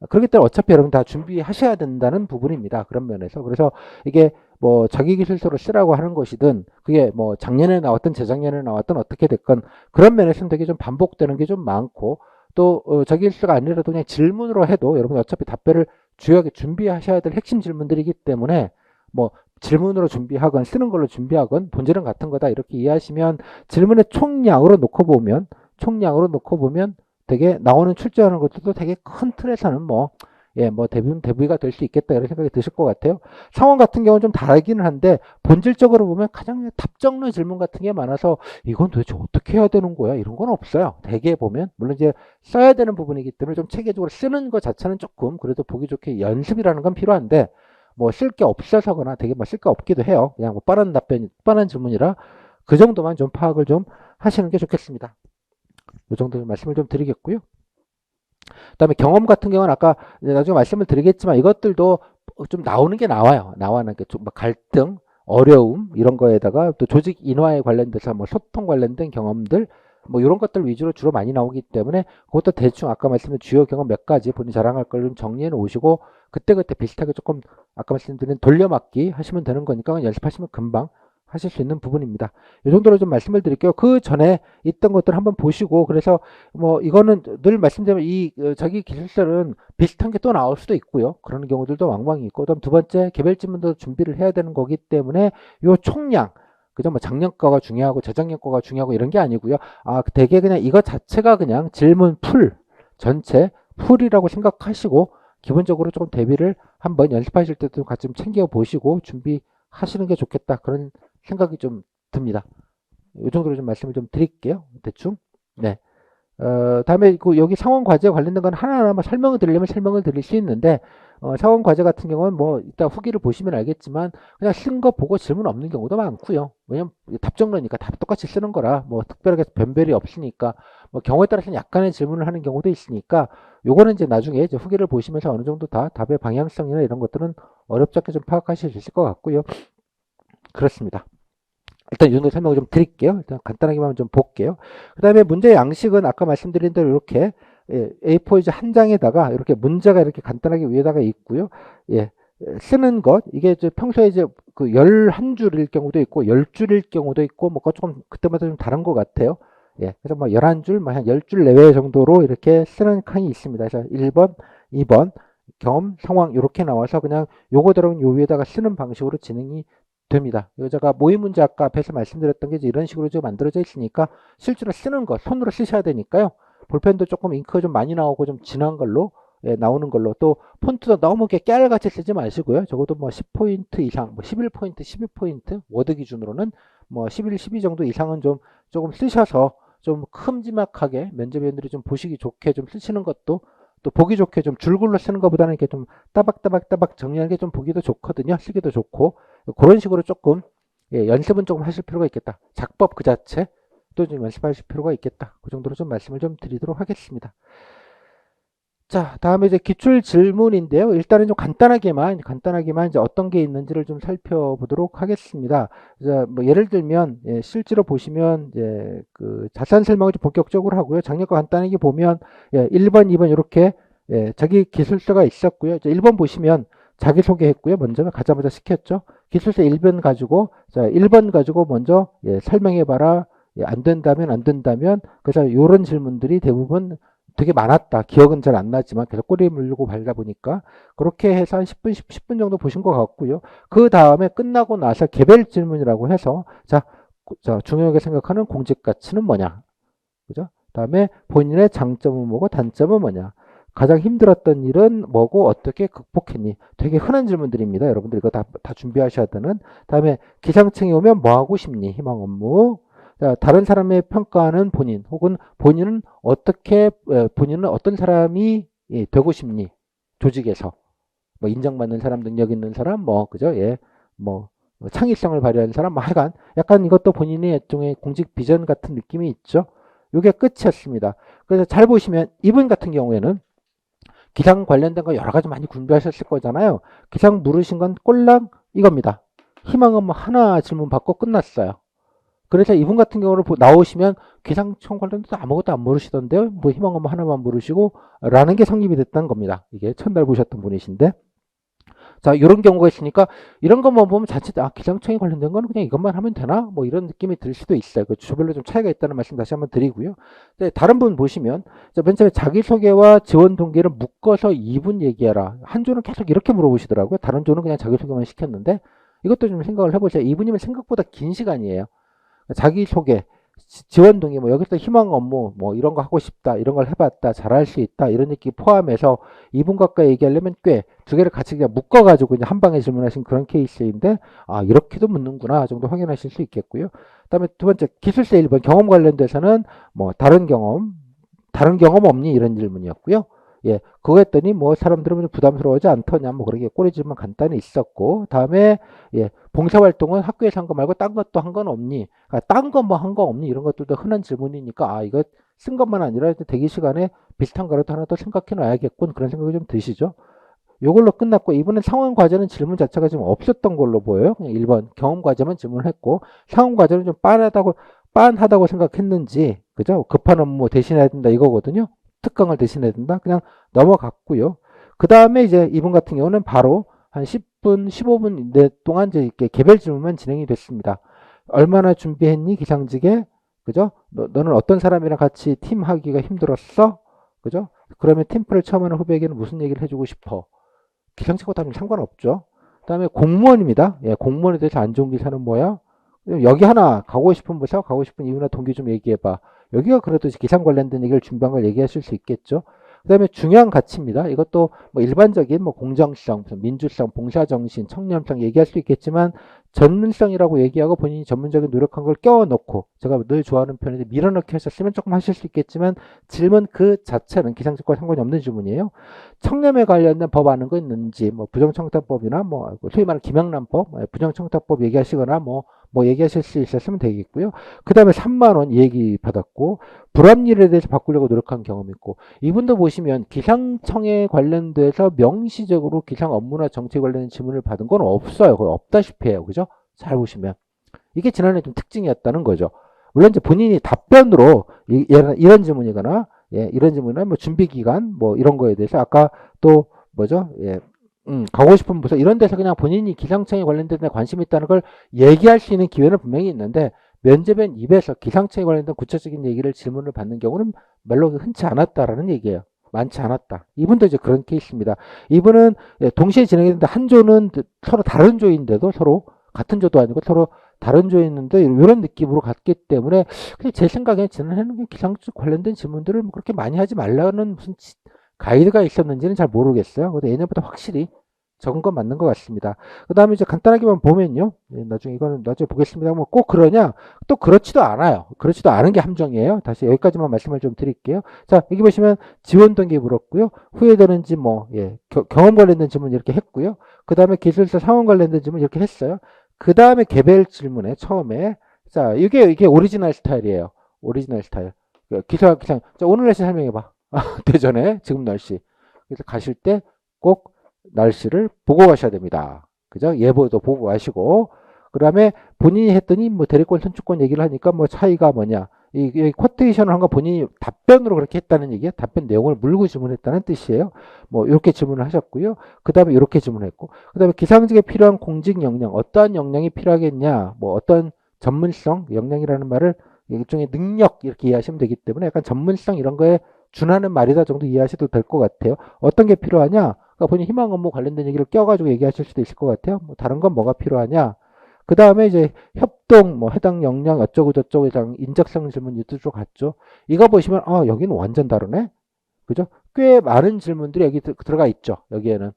그렇기 때문에 어차피 여러분 다 준비하셔야 된다는 부분입니다. 그런 면에서. 그래서 이게 뭐 자기 기술서로 쓰라고 하는 것이든 그게 뭐 작년에 나왔든 재작년에 나왔든 어떻게 됐건 그런 면에서는 되게 좀 반복되는 게 좀 많고 또 자기 기술서가 아니라도 그냥 질문으로 해도 여러분 어차피 답변을 주요하게 준비하셔야 될 핵심 질문들이기 때문에 뭐 질문으로 준비하건 쓰는 걸로 준비하건 본질은 같은 거다 이렇게 이해하시면 질문의 총량으로 놓고 보면 되게 나오는 출제하는 것들도 되게 큰 틀에서는 뭐, 예, 뭐 대부위가 될 수 있겠다 이런 생각이 드실 것 같아요. 상황 같은 경우는 좀 다르기는 한데 본질적으로 보면 가장 답정너 질문 같은 게 많아서 이건 도대체 어떻게 해야 되는 거야? 이런 건 없어요. 대개 보면 물론 이제 써야 되는 부분이기 때문에 좀 체계적으로 쓰는 것 자체는 조금 그래도 보기 좋게 연습이라는 건 필요한데 뭐 쓸 게 없어서거나 되게 뭐 쓸 게 없기도 해요. 그냥 뭐 빠른 답변, 빠른 질문이라 그 정도만 좀 파악을 좀 하시는 게 좋겠습니다. 이 정도 말씀을 좀 드리겠고요. 그다음에 경험 같은 경우는 아까 나중에 말씀을 드리겠지만 이것들도 좀 나오는 게 나와요. 나와는 게좀 갈등, 어려움 이런 거에다가 또 조직 인화에 관련돼서 뭐 소통 관련된 경험들 뭐 이런 것들 위주로 주로 많이 나오기 때문에 그것도 대충 아까 말씀드린 주요 경험 몇 가지 본인 자랑할 걸 좀 정리해 놓으시고 그때그때 비슷하게 조금 아까 말씀드린 돌려막기 하시면 되는 거니까 연습하시면 금방 하실 수 있는 부분입니다. 이 정도로 좀 말씀을 드릴게요. 그 전에 있던 것들 한번 보시고 그래서 뭐 이거는 늘 말씀드리면 이 자기 기술서는 비슷한 게 또 나올 수도 있고요. 그런 경우들도 왕왕이 있고 그다음 두 번째 개별 질문도 준비를 해야 되는 거기 때문에 요 총량 그죠? 뭐 작년 거가 중요하고 재작년 거가 중요하고 이런 게 아니고요. 아 되게 그냥 이거 자체가 그냥 질문 풀 전체 풀이라고 생각하시고 기본적으로 조금 대비를 한번 연습하실 때도 같이 좀 챙겨 보시고 준비하시는 게 좋겠다 그런 생각이 좀 듭니다. 이 정도로 좀 말씀을 좀 드릴게요. 대충. 네. 다음에 그 여기 상원 과제 관련된 건 하나하나 설명을 드리려면 설명을 드릴 수 있는데 상원 과제 같은 경우는 뭐 이따 후기를 보시면 알겠지만 그냥 쓴 거 보고 질문 없는 경우도 많고요. 왜냐면 답정너니까 다 똑같이 쓰는 거라 뭐 특별하게 변별이 없으니까 뭐 경우에 따라서는 약간의 질문을 하는 경우도 있으니까 요거는 이제 나중에 이제 후기를 보시면서 어느 정도 다 답의 방향성이나 이런 것들은 어렵지 않게 좀 파악하실 수 있을 것 같고요. 그렇습니다. 일단 이 정도 설명을 좀 드릴게요. 일단 간단하게만 좀 볼게요. 그 다음에 문제 양식은 아까 말씀드린 대로 이렇게 A4 이제 한 장에다가 이렇게 문제가 이렇게 간단하게 위에다가 있고요. 예, 쓰는 것 이게 이제 평소에 이제 그 11줄일 경우도 있고 10줄일 경우도 있고 뭐 조금 그때마다 좀 다른 것 같아요. 예, 그래서 뭐 11줄, 뭐 한 10줄 내외 정도로 이렇게 쓰는 칸이 있습니다. 그래서 1번, 2번 경험, 상황 이렇게 나와서 그냥 요거대로 요 위에다가 쓰는 방식으로 진행이 됩니다. 여자가 모의 문제 아까 앞에서 말씀드렸던 게 이런 식으로 좀 만들어져 있으니까 실제로 쓰는 거 손으로 쓰셔야 되니까요. 볼펜도 조금 잉크가 좀 많이 나오고 좀 진한 걸로 나오는 걸로 또 폰트도 너무 이렇게 깨알같이 쓰지 마시고요. 적어도 뭐 10포인트 이상, 뭐 11포인트, 12포인트 워드 기준으로는 뭐 11, 12 정도 이상은 좀 조금 쓰셔서 좀 큼지막하게 면접위원들이 좀 보시기 좋게 좀 쓰시는 것도 또 보기 좋게 좀 줄글로 쓰는 것보다는 이렇게 좀 따박따박 정리하는 게 좀 보기도 좋거든요. 쓰기도 좋고 그런 식으로 조금 연습은 조금 하실 필요가 있겠다. 작법 그 자체 또 좀 연습하실 필요가 있겠다. 그 정도로 좀 말씀을 좀 드리도록 하겠습니다. 자, 다음에 이제 기출 질문인데요. 일단은 좀 간단하게만 이제 어떤 게 있는지를 좀 살펴보도록 하겠습니다. 이제 뭐 예를 들면 실제로 보시면 이제 그 자세한 설명을 좀 본격적으로 하고요. 작년 거 간단하게 보면 1번, 2번 이렇게 자기 기술서가 있었고요. 이제 1번 보시면 자기소개했고요. 먼저 가자마자 시켰죠. 기술서 1번 가지고 자 1번 가지고 먼저 설명해봐라. 안 된다면 안 된다면 그래서 이런 질문들이 대부분 되게 많았다. 기억은 잘 안 나지만 계속 꼬리 물고 발다 보니까 그렇게 해서 한 10분 정도 보신 것 같고요. 그 다음에 끝나고 나서 개별 질문이라고 해서 자 중요하게 생각하는 공직 가치는 뭐냐, 그죠? 다음에 본인의 장점은 뭐고 단점은 뭐냐, 가장 힘들었던 일은 뭐고 어떻게 극복했니? 되게 흔한 질문들입니다. 여러분들 이거 다 준비하셔야 되는. 다음에 기상청에 오면 뭐 하고 싶니? 희망 업무. 자, 다른 사람의 평가하는 본인 혹은 본인은 어떤 사람이 되고 싶니? 조직에서 뭐 인정받는 사람, 능력 있는 사람, 뭐 그죠? 뭐 창의성을 발휘하는 사람, 뭐 하여간 약간 이것도 본인의 일종의 공직 비전 같은 느낌이 있죠. 이게 끝이었습니다. 그래서 잘 보시면 이분 같은 경우에는 기상 관련된 거 여러 가지 많이 준비하셨을 거잖아요. 기상 물으신 건 꼴랑 이겁니다. 희망은 뭐 하나 질문 받고 끝났어요. 그래서 이분 같은 경우는 나오시면 기상청 관련돼서 아무것도 안 물으시던데요. 뭐 희망은 뭐 하나만 물으시고 라는 게 성립이 됐다는 겁니다. 이게 첫날 보셨던 분이신데. 자, 이런 경우가 있으니까 이런 것만 보면 자칫 기상청에 관련된 거는 그냥 이것만 하면 되나? 뭐 이런 느낌이 들 수도 있어요. 그 주별로 좀 차이가 있다는 말씀 다시 한번 드리고요. 네, 다른 분 보시면 맨 처음에 자기소개와 지원 동기를 묶어서 2분 얘기해라. 한 조는 계속 이렇게 물어보시더라고요. 다른 조는 그냥 자기소개만 시켰는데 이것도 좀 생각을 해보세요. 2분이면 생각보다 긴 시간이에요. 자기소개, 지원 동의, 뭐 여기서 희망 업무, 뭐 이런 거 하고 싶다, 이런 걸 해봤다, 잘할 수 있다, 이런 얘기 포함해서 2분 가까이 얘기하려면 꽤 두 개를 같이 그냥 묶어가지고 그냥 한 방에 질문하신 그런 케이스인데, 이렇게도 묻는구나 정도 확인하실 수 있겠고요. 그다음에 두 번째 기술세 1번 경험 관련돼서는 뭐 다른 경험 없니? 이런 질문이었고요. 예, 그거 했더니 뭐 사람들은 좀 부담스러워하지 않더냐, 뭐 그렇게 꼬리질문 간단히 있었고, 다음에 예, 봉사활동은 학교에서 한 거 말고 딴 것도 한 건 없니? 딴 거 뭐 한 거 없니? 이런 것들도 흔한 질문이니까 이거 쓴 것만 아니라 대기 시간에 비슷한 거라도 하나 더 생각해 놔야겠군, 그런 생각이 좀 드시죠? 요걸로 끝났고, 이번엔 상황 과제는 질문 자체가 좀 없었던 걸로 보여요. 그냥 1번 경험 과제만 질문을 했고, 상황 과제는 좀 빤하다고 생각했는지, 그죠? 급한 업무 대신해야 된다 이거거든요. 특강을 대신해야 된다. 그냥 넘어갔고요. 그 다음에 이제 이분 같은 경우는 바로 한 10분, 15분 동안 이제 이렇게 개별 질문만 진행이 됐습니다. 얼마나 준비했니? 기상직에? 그죠? 너는 어떤 사람이랑 같이 팀 하기가 힘들었어? 그죠? 그러면 팀플을 처음 하는 후배에게는 무슨 얘기를 해주고 싶어? 기상직과 다른 상관없죠. 그 다음에 공무원입니다. 예, 공무원에 대해서 안 좋은 기사는 뭐야? 여기 하나 가고 싶은 부서, 가고 싶은 이유나 동기 좀 얘기해봐. 여기가 그래도 기상 관련된 얘기를 준비한 걸 얘기하실 수 있겠죠. 그 다음에 중요한 가치입니다. 이것도 뭐 일반적인 뭐 공정성, 민주성, 봉사정신, 청렴성 얘기할 수 있겠지만 전문성이라고 얘기하고 본인이 전문적인 노력한 걸 껴넣고, 제가 늘 좋아하는 표현인데 밀어넣기 하셨으면 조금 하실 수 있겠지만 질문 그 자체는 기상직과 상관이 없는 질문이에요. 청렴에 관련된 법 아는 거 있는지, 뭐 부정청탁법이나 뭐 소위 말하는 김영란법, 부정청탁법 얘기하시거나 뭐 얘기하실 수 있었으면 되겠고요. 그 다음에 3만 원 얘기 받았고, 불합리에 대해서 바꾸려고 노력한 경험이 있고, 이분도 보시면 기상청에 관련돼서 명시적으로 기상 업무나 정책 관련된 질문을 받은 건 없어요. 거의 없다시피 해요. 그죠? 잘 보시면. 이게 지난해 좀 특징이었다는 거죠. 물론 이제 본인이 답변으로 이런 질문이거나, 예, 이런 질문이나 뭐 준비 기간 뭐 이런 거에 대해서 아까 또 뭐죠? 예, 가고 싶은 부서 이런 데서 그냥 본인이 기상청에 관련된 데 관심이 있다는 걸 얘기할 수 있는 기회는 분명히 있는데, 면접엔 입에서 기상청에 관련된 구체적인 얘기를 질문을 받는 경우는 별로 흔치 않았다라는 얘기예요. 많지 않았다. 이분도 이제 그런 케이스입니다. 이분은 동시에 진행했는데 한 조는 서로 다른 조인데도 서로 같은 조도 아니고 서로 다른 조였는데 이런 느낌으로 갔기 때문에 그냥 제 생각에 지난해는 기상청 관련된 질문들을 그렇게 많이 하지 말라는 무슨 가이드가 있었는지는 잘 모르겠어요. 근데 예년보다 확실히 적은 건 맞는 것 같습니다. 그 다음에 이제 간단하게만 보면요. 나중에 이거는 나중에 보겠습니다. 뭐 꼭 그러냐? 또 그렇지도 않아요. 그렇지도 않은 게 함정이에요. 다시 여기까지만 말씀을 좀 드릴게요. 자, 여기 보시면 지원 동기 물었고요. 후회되는지 뭐, 예, 경험 관련된 질문 이렇게 했고요. 그 다음에 기술사 상황 관련된 질문 이렇게 했어요. 그 다음에 개별 질문에 처음에, 자, 이게 오리지널 스타일이에요. 오리지널 스타일. 기상. 자, 오늘 날씨 설명해봐. 대전에 지금 날씨. 그래서 가실 때 꼭 날씨를 보고 가셔야 됩니다. 그죠? 예보도 보고 가시고, 그 다음에 본인이 했더니 뭐 대리권 선출권 얘기를 하니까 뭐 차이가 뭐냐. 이 쿼테이션을 한 거 본인이 답변으로 그렇게 했다는 얘기예요. 답변 내용을 물고 질문했다는 뜻이에요. 뭐 이렇게 질문을 하셨고요. 그 다음에 이렇게 질문했고, 그 다음에 기상직에 필요한 공직 역량, 어떠한 역량이 필요하겠냐, 뭐 어떤 전문성, 역량이라는 말을 일종의 능력 이렇게 이해하시면 되기 때문에 약간 전문성 이런 거에 준하는 말이다 정도 이해하셔도 될 것 같아요. 어떤 게 필요하냐? 그러니까 본인 희망 업무 관련된 얘기를 껴가지고 얘기하실 수도 있을 것 같아요. 뭐 다른 건 뭐가 필요하냐? 그 다음에 이제 협동, 뭐 해당 역량 어쩌고 저쩌고 해당 인적성 질문 이쪽으로 갔죠. 이거 보시면 여기는 완전 다르네. 그죠? 꽤 많은 질문들이 여기 들어가 있죠. 여기에는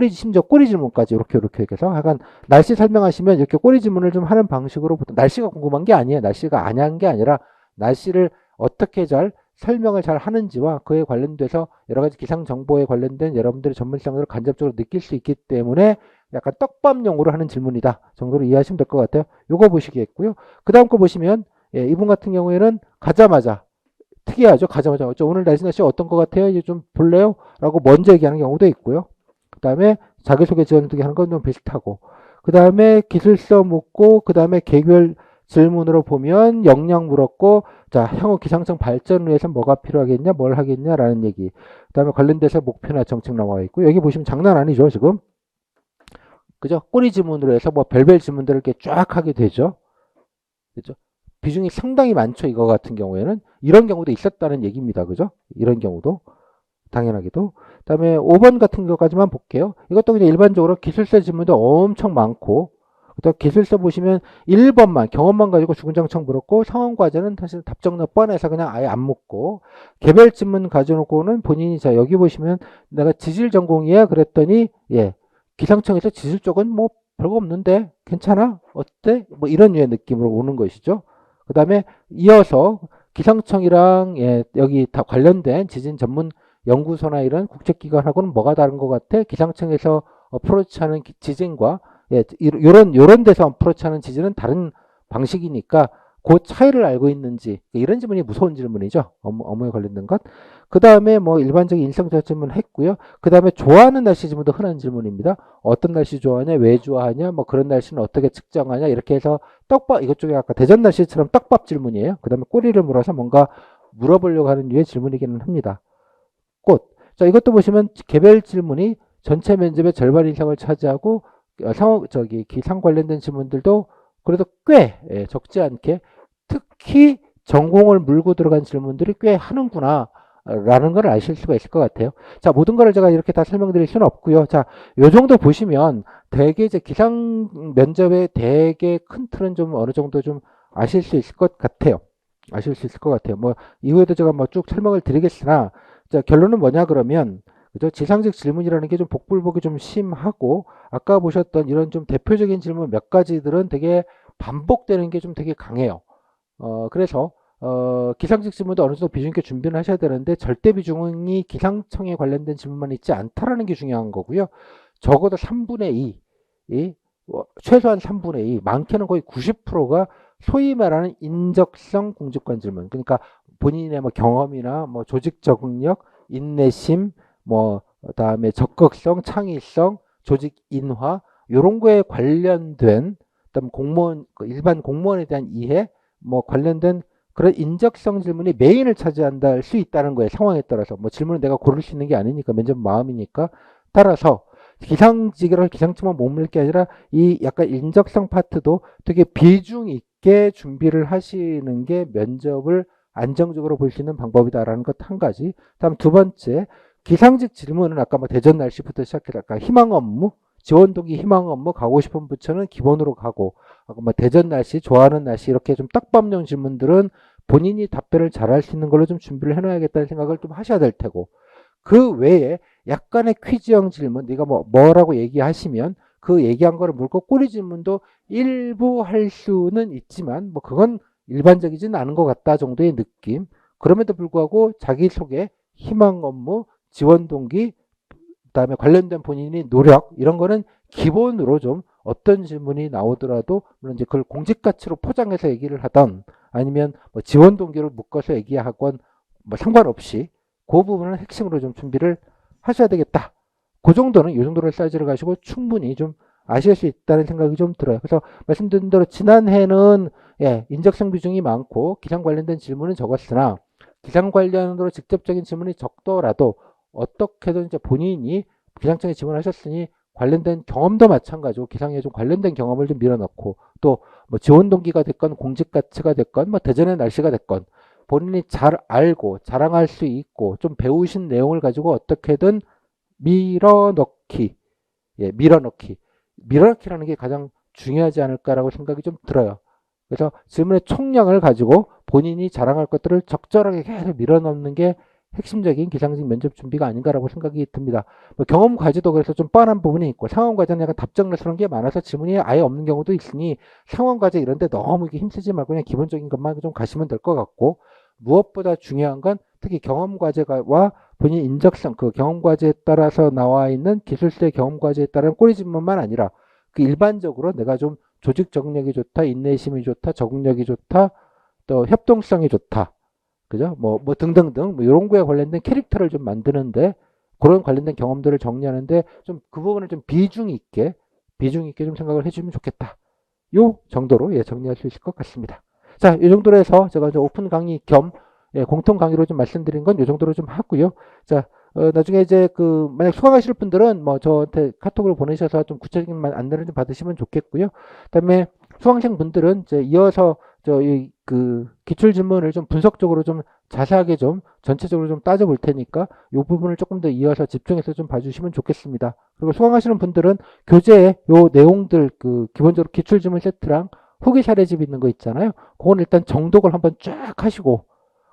심지어 꼬리 질문까지 이렇게 해서 하여간 날씨 설명하시면 이렇게 꼬리 질문을 좀 하는 방식으로 날씨가 궁금한 게 아니에요. 날씨가 아냐한 게 아니라 날씨를 어떻게 잘 설명을 잘 하는지와 그에 관련돼서 여러 가지 기상 정보에 관련된 여러분들의 전문성을 간접적으로 느낄 수 있기 때문에 약간 떡밥용으로 하는 질문이다 정도로 이해하시면 될 것 같아요. 요거 보시겠고요. 그 다음 거 보시면 이분 같은 경우에는 가자마자 특이하죠. 가자마자 오늘 날씨 어떤 것 같아요? 이제 좀 볼래요? 라고 먼저 얘기하는 경우도 있고요. 그 다음에 자기소개 지원하기 하는 건 좀 비슷하고, 그 다음에 기술서 묻고, 그 다음에 개별 질문으로 보면 역량 물었고, 자, 향후 기상청 발전을 위해서 뭐가 필요하겠냐, 뭘 하겠냐라는 얘기. 그 다음에 관련돼서 목표나 정책 나와 있고, 여기 보시면 장난 아니죠, 지금. 그죠? 꼬리 지문으로 해서 뭐 별별 지문들을 이렇게 쫙 하게 되죠. 그죠? 비중이 상당히 많죠, 이거 같은 경우에는. 이런 경우도 있었다는 얘기입니다. 그죠? 이런 경우도. 당연하게도. 그다음에 5번 같은 경우까지만 볼게요. 이것도 그냥 일반적으로 기술서 지문도 엄청 많고, 또 기술서 보시면 1번만 경험만 가지고 주근장창 물었고, 상황 과제는 사실 답정너 뻔해서 그냥 아예 안 묻고, 개별 지문 가져놓고는 본인이, 자 여기 보시면 내가 지질 전공이야 그랬더니, 예, 기상청에서 지질 쪽은 뭐 별거 없는데 괜찮아 어때 뭐 이런 류의 느낌으로 오는 것이죠. 그 다음에 이어서 기상청이랑, 예, 여기 다 관련된 지진 전문 연구소나 이런 국제기관하고는 뭐가 다른 것 같아? 기상청에서 어프로치하는 지진과, 예, 요런 데서 어프로치하는 지진은 다른 방식이니까 그 차이를 알고 있는지, 이런 질문이 무서운 질문이죠. 업무에 관련된 것. 그 다음에 뭐 일반적인 인성적 질문 했고요. 그 다음에 좋아하는 날씨 질문도 흔한 질문입니다. 어떤 날씨 좋아하냐, 왜 좋아하냐, 뭐 그런 날씨는 어떻게 측정하냐, 이렇게 해서 떡밥, 이것 쪽에 아까 대전 날씨처럼 떡밥 질문이에요. 그 다음에 꼬리를 물어서 뭔가 물어보려고 하는 류의 질문이기는 합니다. 꽃. 자, 이것도 보시면 개별 질문이 전체 면접의 절반 이상을 차지하고, 기상 관련된 질문들도 그래도 꽤, 예, 적지 않게, 특히 전공을 물고 들어간 질문들이 꽤 하는구나 라는 걸 아실 수가 있을 것 같아요. 자, 모든 거를 제가 이렇게 다 설명드릴 수는 없고요. 자, 요 정도 보시면 대개 이제 기상 면접의 대개 큰 틀은 좀 어느 정도 좀 아실 수 있을 것 같아요. 아실 수 있을 것 같아요. 뭐 이후에도 제가 뭐 쭉 설명을 드리겠으나, 자, 결론은 뭐냐 그러면, 그죠? 지상직 질문이라는 게 좀 복불복이 좀 심하고, 아까 보셨던 이런 좀 대표적인 질문 몇 가지들은 되게 반복되는 게 좀 되게 강해요. 그래서 기상직 질문도 어느 정도 비중 있게 준비를 하셔야 되는데, 절대 비중이 기상청에 관련된 질문만 있지 않다라는 게 중요한 거고요. 적어도 3분의 2, 최소한 3분의 2, 많게는 거의 90%가 소위 말하는 인적성 공직관 질문. 그러니까 본인의 뭐 경험이나 뭐 조직 적응력, 인내심, 뭐 그다음에 적극성, 창의성, 조직 인화, 요런 거에 관련된, 그다음 공무원, 일반 공무원에 대한 이해, 뭐 관련된 그런 인적성 질문이 메인을 차지한다 할 수 있다는 거예요. 상황에 따라서. 뭐 질문을 내가 고를 수 있는 게 아니니까, 면접 마음이니까. 따라서 기상직이라 기상청만 머물 게 아니라 이 약간 인적성 파트도 되게 비중 있게 준비를 하시는 게 면접을 안정적으로 볼 수 있는 방법이다라는 것 한 가지. 다음 두 번째, 기상직 질문은 아까 뭐 대전 날씨부터 시작해서 아까 희망 업무, 지원 동기 희망 업무 가고 싶은 부처는 기본으로 가고, 아까 뭐 대전 날씨, 좋아하는 날씨, 이렇게 좀 딱밤용 질문들은 본인이 답변을 잘할 수 있는 걸로 좀 준비를 해놔야겠다는 생각을 좀 하셔야 될 테고, 그 외에 약간의 퀴즈형 질문, 네가 뭐라고 얘기하시면 그 얘기한 거를 물고 꼬리 질문도 일부 할 수는 있지만, 뭐 그건 일반적이진 않은 것 같다 정도의 느낌. 그럼에도 불구하고 자기소개, 희망 업무, 지원 동기, 그다음에 관련된 본인의 노력, 이런 거는 기본으로 좀 어떤 질문이 나오더라도, 물론 이제 그걸 공직 가치로 포장해서 얘기를 하던, 아니면 뭐 지원 동기를 묶어서 얘기하건 뭐 상관없이 그 부분은 핵심으로 좀 준비를 하셔야 되겠다. 그 정도는, 이 정도를 사이즈를 가지고 충분히 좀 아실 수 있다는 생각이 좀 들어요. 그래서 말씀드린 대로 지난해는, 예, 인적성 비중이 많고 기상 관련된 질문은 적었으나, 기상 관련으로 직접적인 질문이 적더라도 어떻게든 이제 본인이 기상청에 지원하셨으니 관련된 경험도 마찬가지고 기상에 좀 관련된 경험을 좀 밀어넣고, 또 뭐 지원 동기가 됐건 공직 가치가 됐건 뭐 대전의 날씨가 됐건 본인이 잘 알고 자랑할 수 있고 좀 배우신 내용을 가지고 어떻게든 밀어넣기, 예, 밀어넣기라는 게 가장 중요하지 않을까라고 생각이 좀 들어요. 그래서 질문의 총량을 가지고 본인이 자랑할 것들을 적절하게 계속 밀어넣는 게 핵심적인 기상직 면접 준비가 아닌가라고 생각이 듭니다. 뭐 경험 과제도 그래서 좀 뻔한 부분이 있고, 상황 과제는 약간 답정너스러운 게 많아서 질문이 아예 없는 경우도 있으니, 상황 과제 이런 데 너무 이렇게 힘쓰지 말고 그냥 기본적인 것만 좀 가시면 될 것 같고, 무엇보다 중요한 건 특히 경험 과제와 본인 인적성, 그 경험 과제에 따라서 나와 있는 기술세 경험 과제에 따른 꼬리 질문만 아니라, 그 일반적으로 내가 좀 조직 적응력이 좋다, 인내심이 좋다, 적응력이 좋다, 또 협동성이 좋다, 그죠? 뭐 등등등, 뭐 이런 거에 관련된 캐릭터를 좀 만드는데, 그런 관련된 경험들을 정리하는데, 좀 그 부분을 좀 비중 있게 좀 생각을 해주면 좋겠다. 요 정도로, 예, 정리할 수 있을 것 같습니다. 자, 이 정도로 해서 제가 이제 오픈 강의 겸, 예, 공통 강의로 좀 말씀드린 건 이 정도로 좀 하고요. 자, 나중에 이제 만약 수강하실 분들은 뭐 저한테 카톡을 보내셔서 좀 구체적인 안내를 좀 받으시면 좋겠고요. 그다음에 수강생 분들은 이제 이어서 기출 질문을 좀 분석적으로 좀 자세하게 좀 전체적으로 좀 따져볼 테니까 이 부분을 조금 더 이어서 집중해서 좀 봐주시면 좋겠습니다. 그리고 수강하시는 분들은 교재에 요 내용들 기본적으로 기출 질문 세트랑 후기 사례집 있는 거 있잖아요. 그건 일단 정독을 한번 쫙 하시고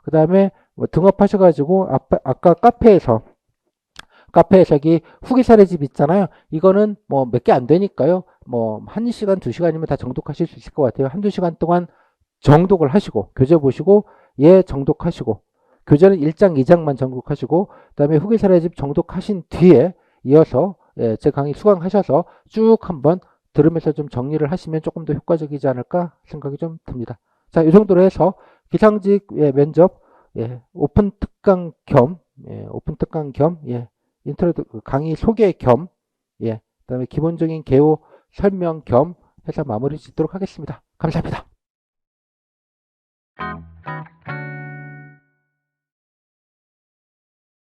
그 다음에 뭐 등업하셔가지고 아까 카페에서 기 후기 사례집 있잖아요. 이거는 뭐 몇 개 안 되니까요. 뭐 1시간, 2시간이면 다 정독하실 수 있을 것 같아요. 한두 시간 동안 정독을 하시고 교재 보시고 예 정독하시고 교재는 1장, 2장만 정독하시고 그다음에 후기 사례집 정독하신 뒤에 이어서 예, 제 강의 수강하셔서 쭉 한번 들으면서 좀 정리를 하시면 조금 더 효과적이지 않을까 생각이 좀 듭니다. 자, 이 정도로 해서 기상직 예, 면접 예, 오픈 특강 겸 예, 인트로 강의 소개 겸 예, 그다음에 기본적인 개요 설명 겸 해서 마무리 짓도록 하겠습니다. 감사합니다.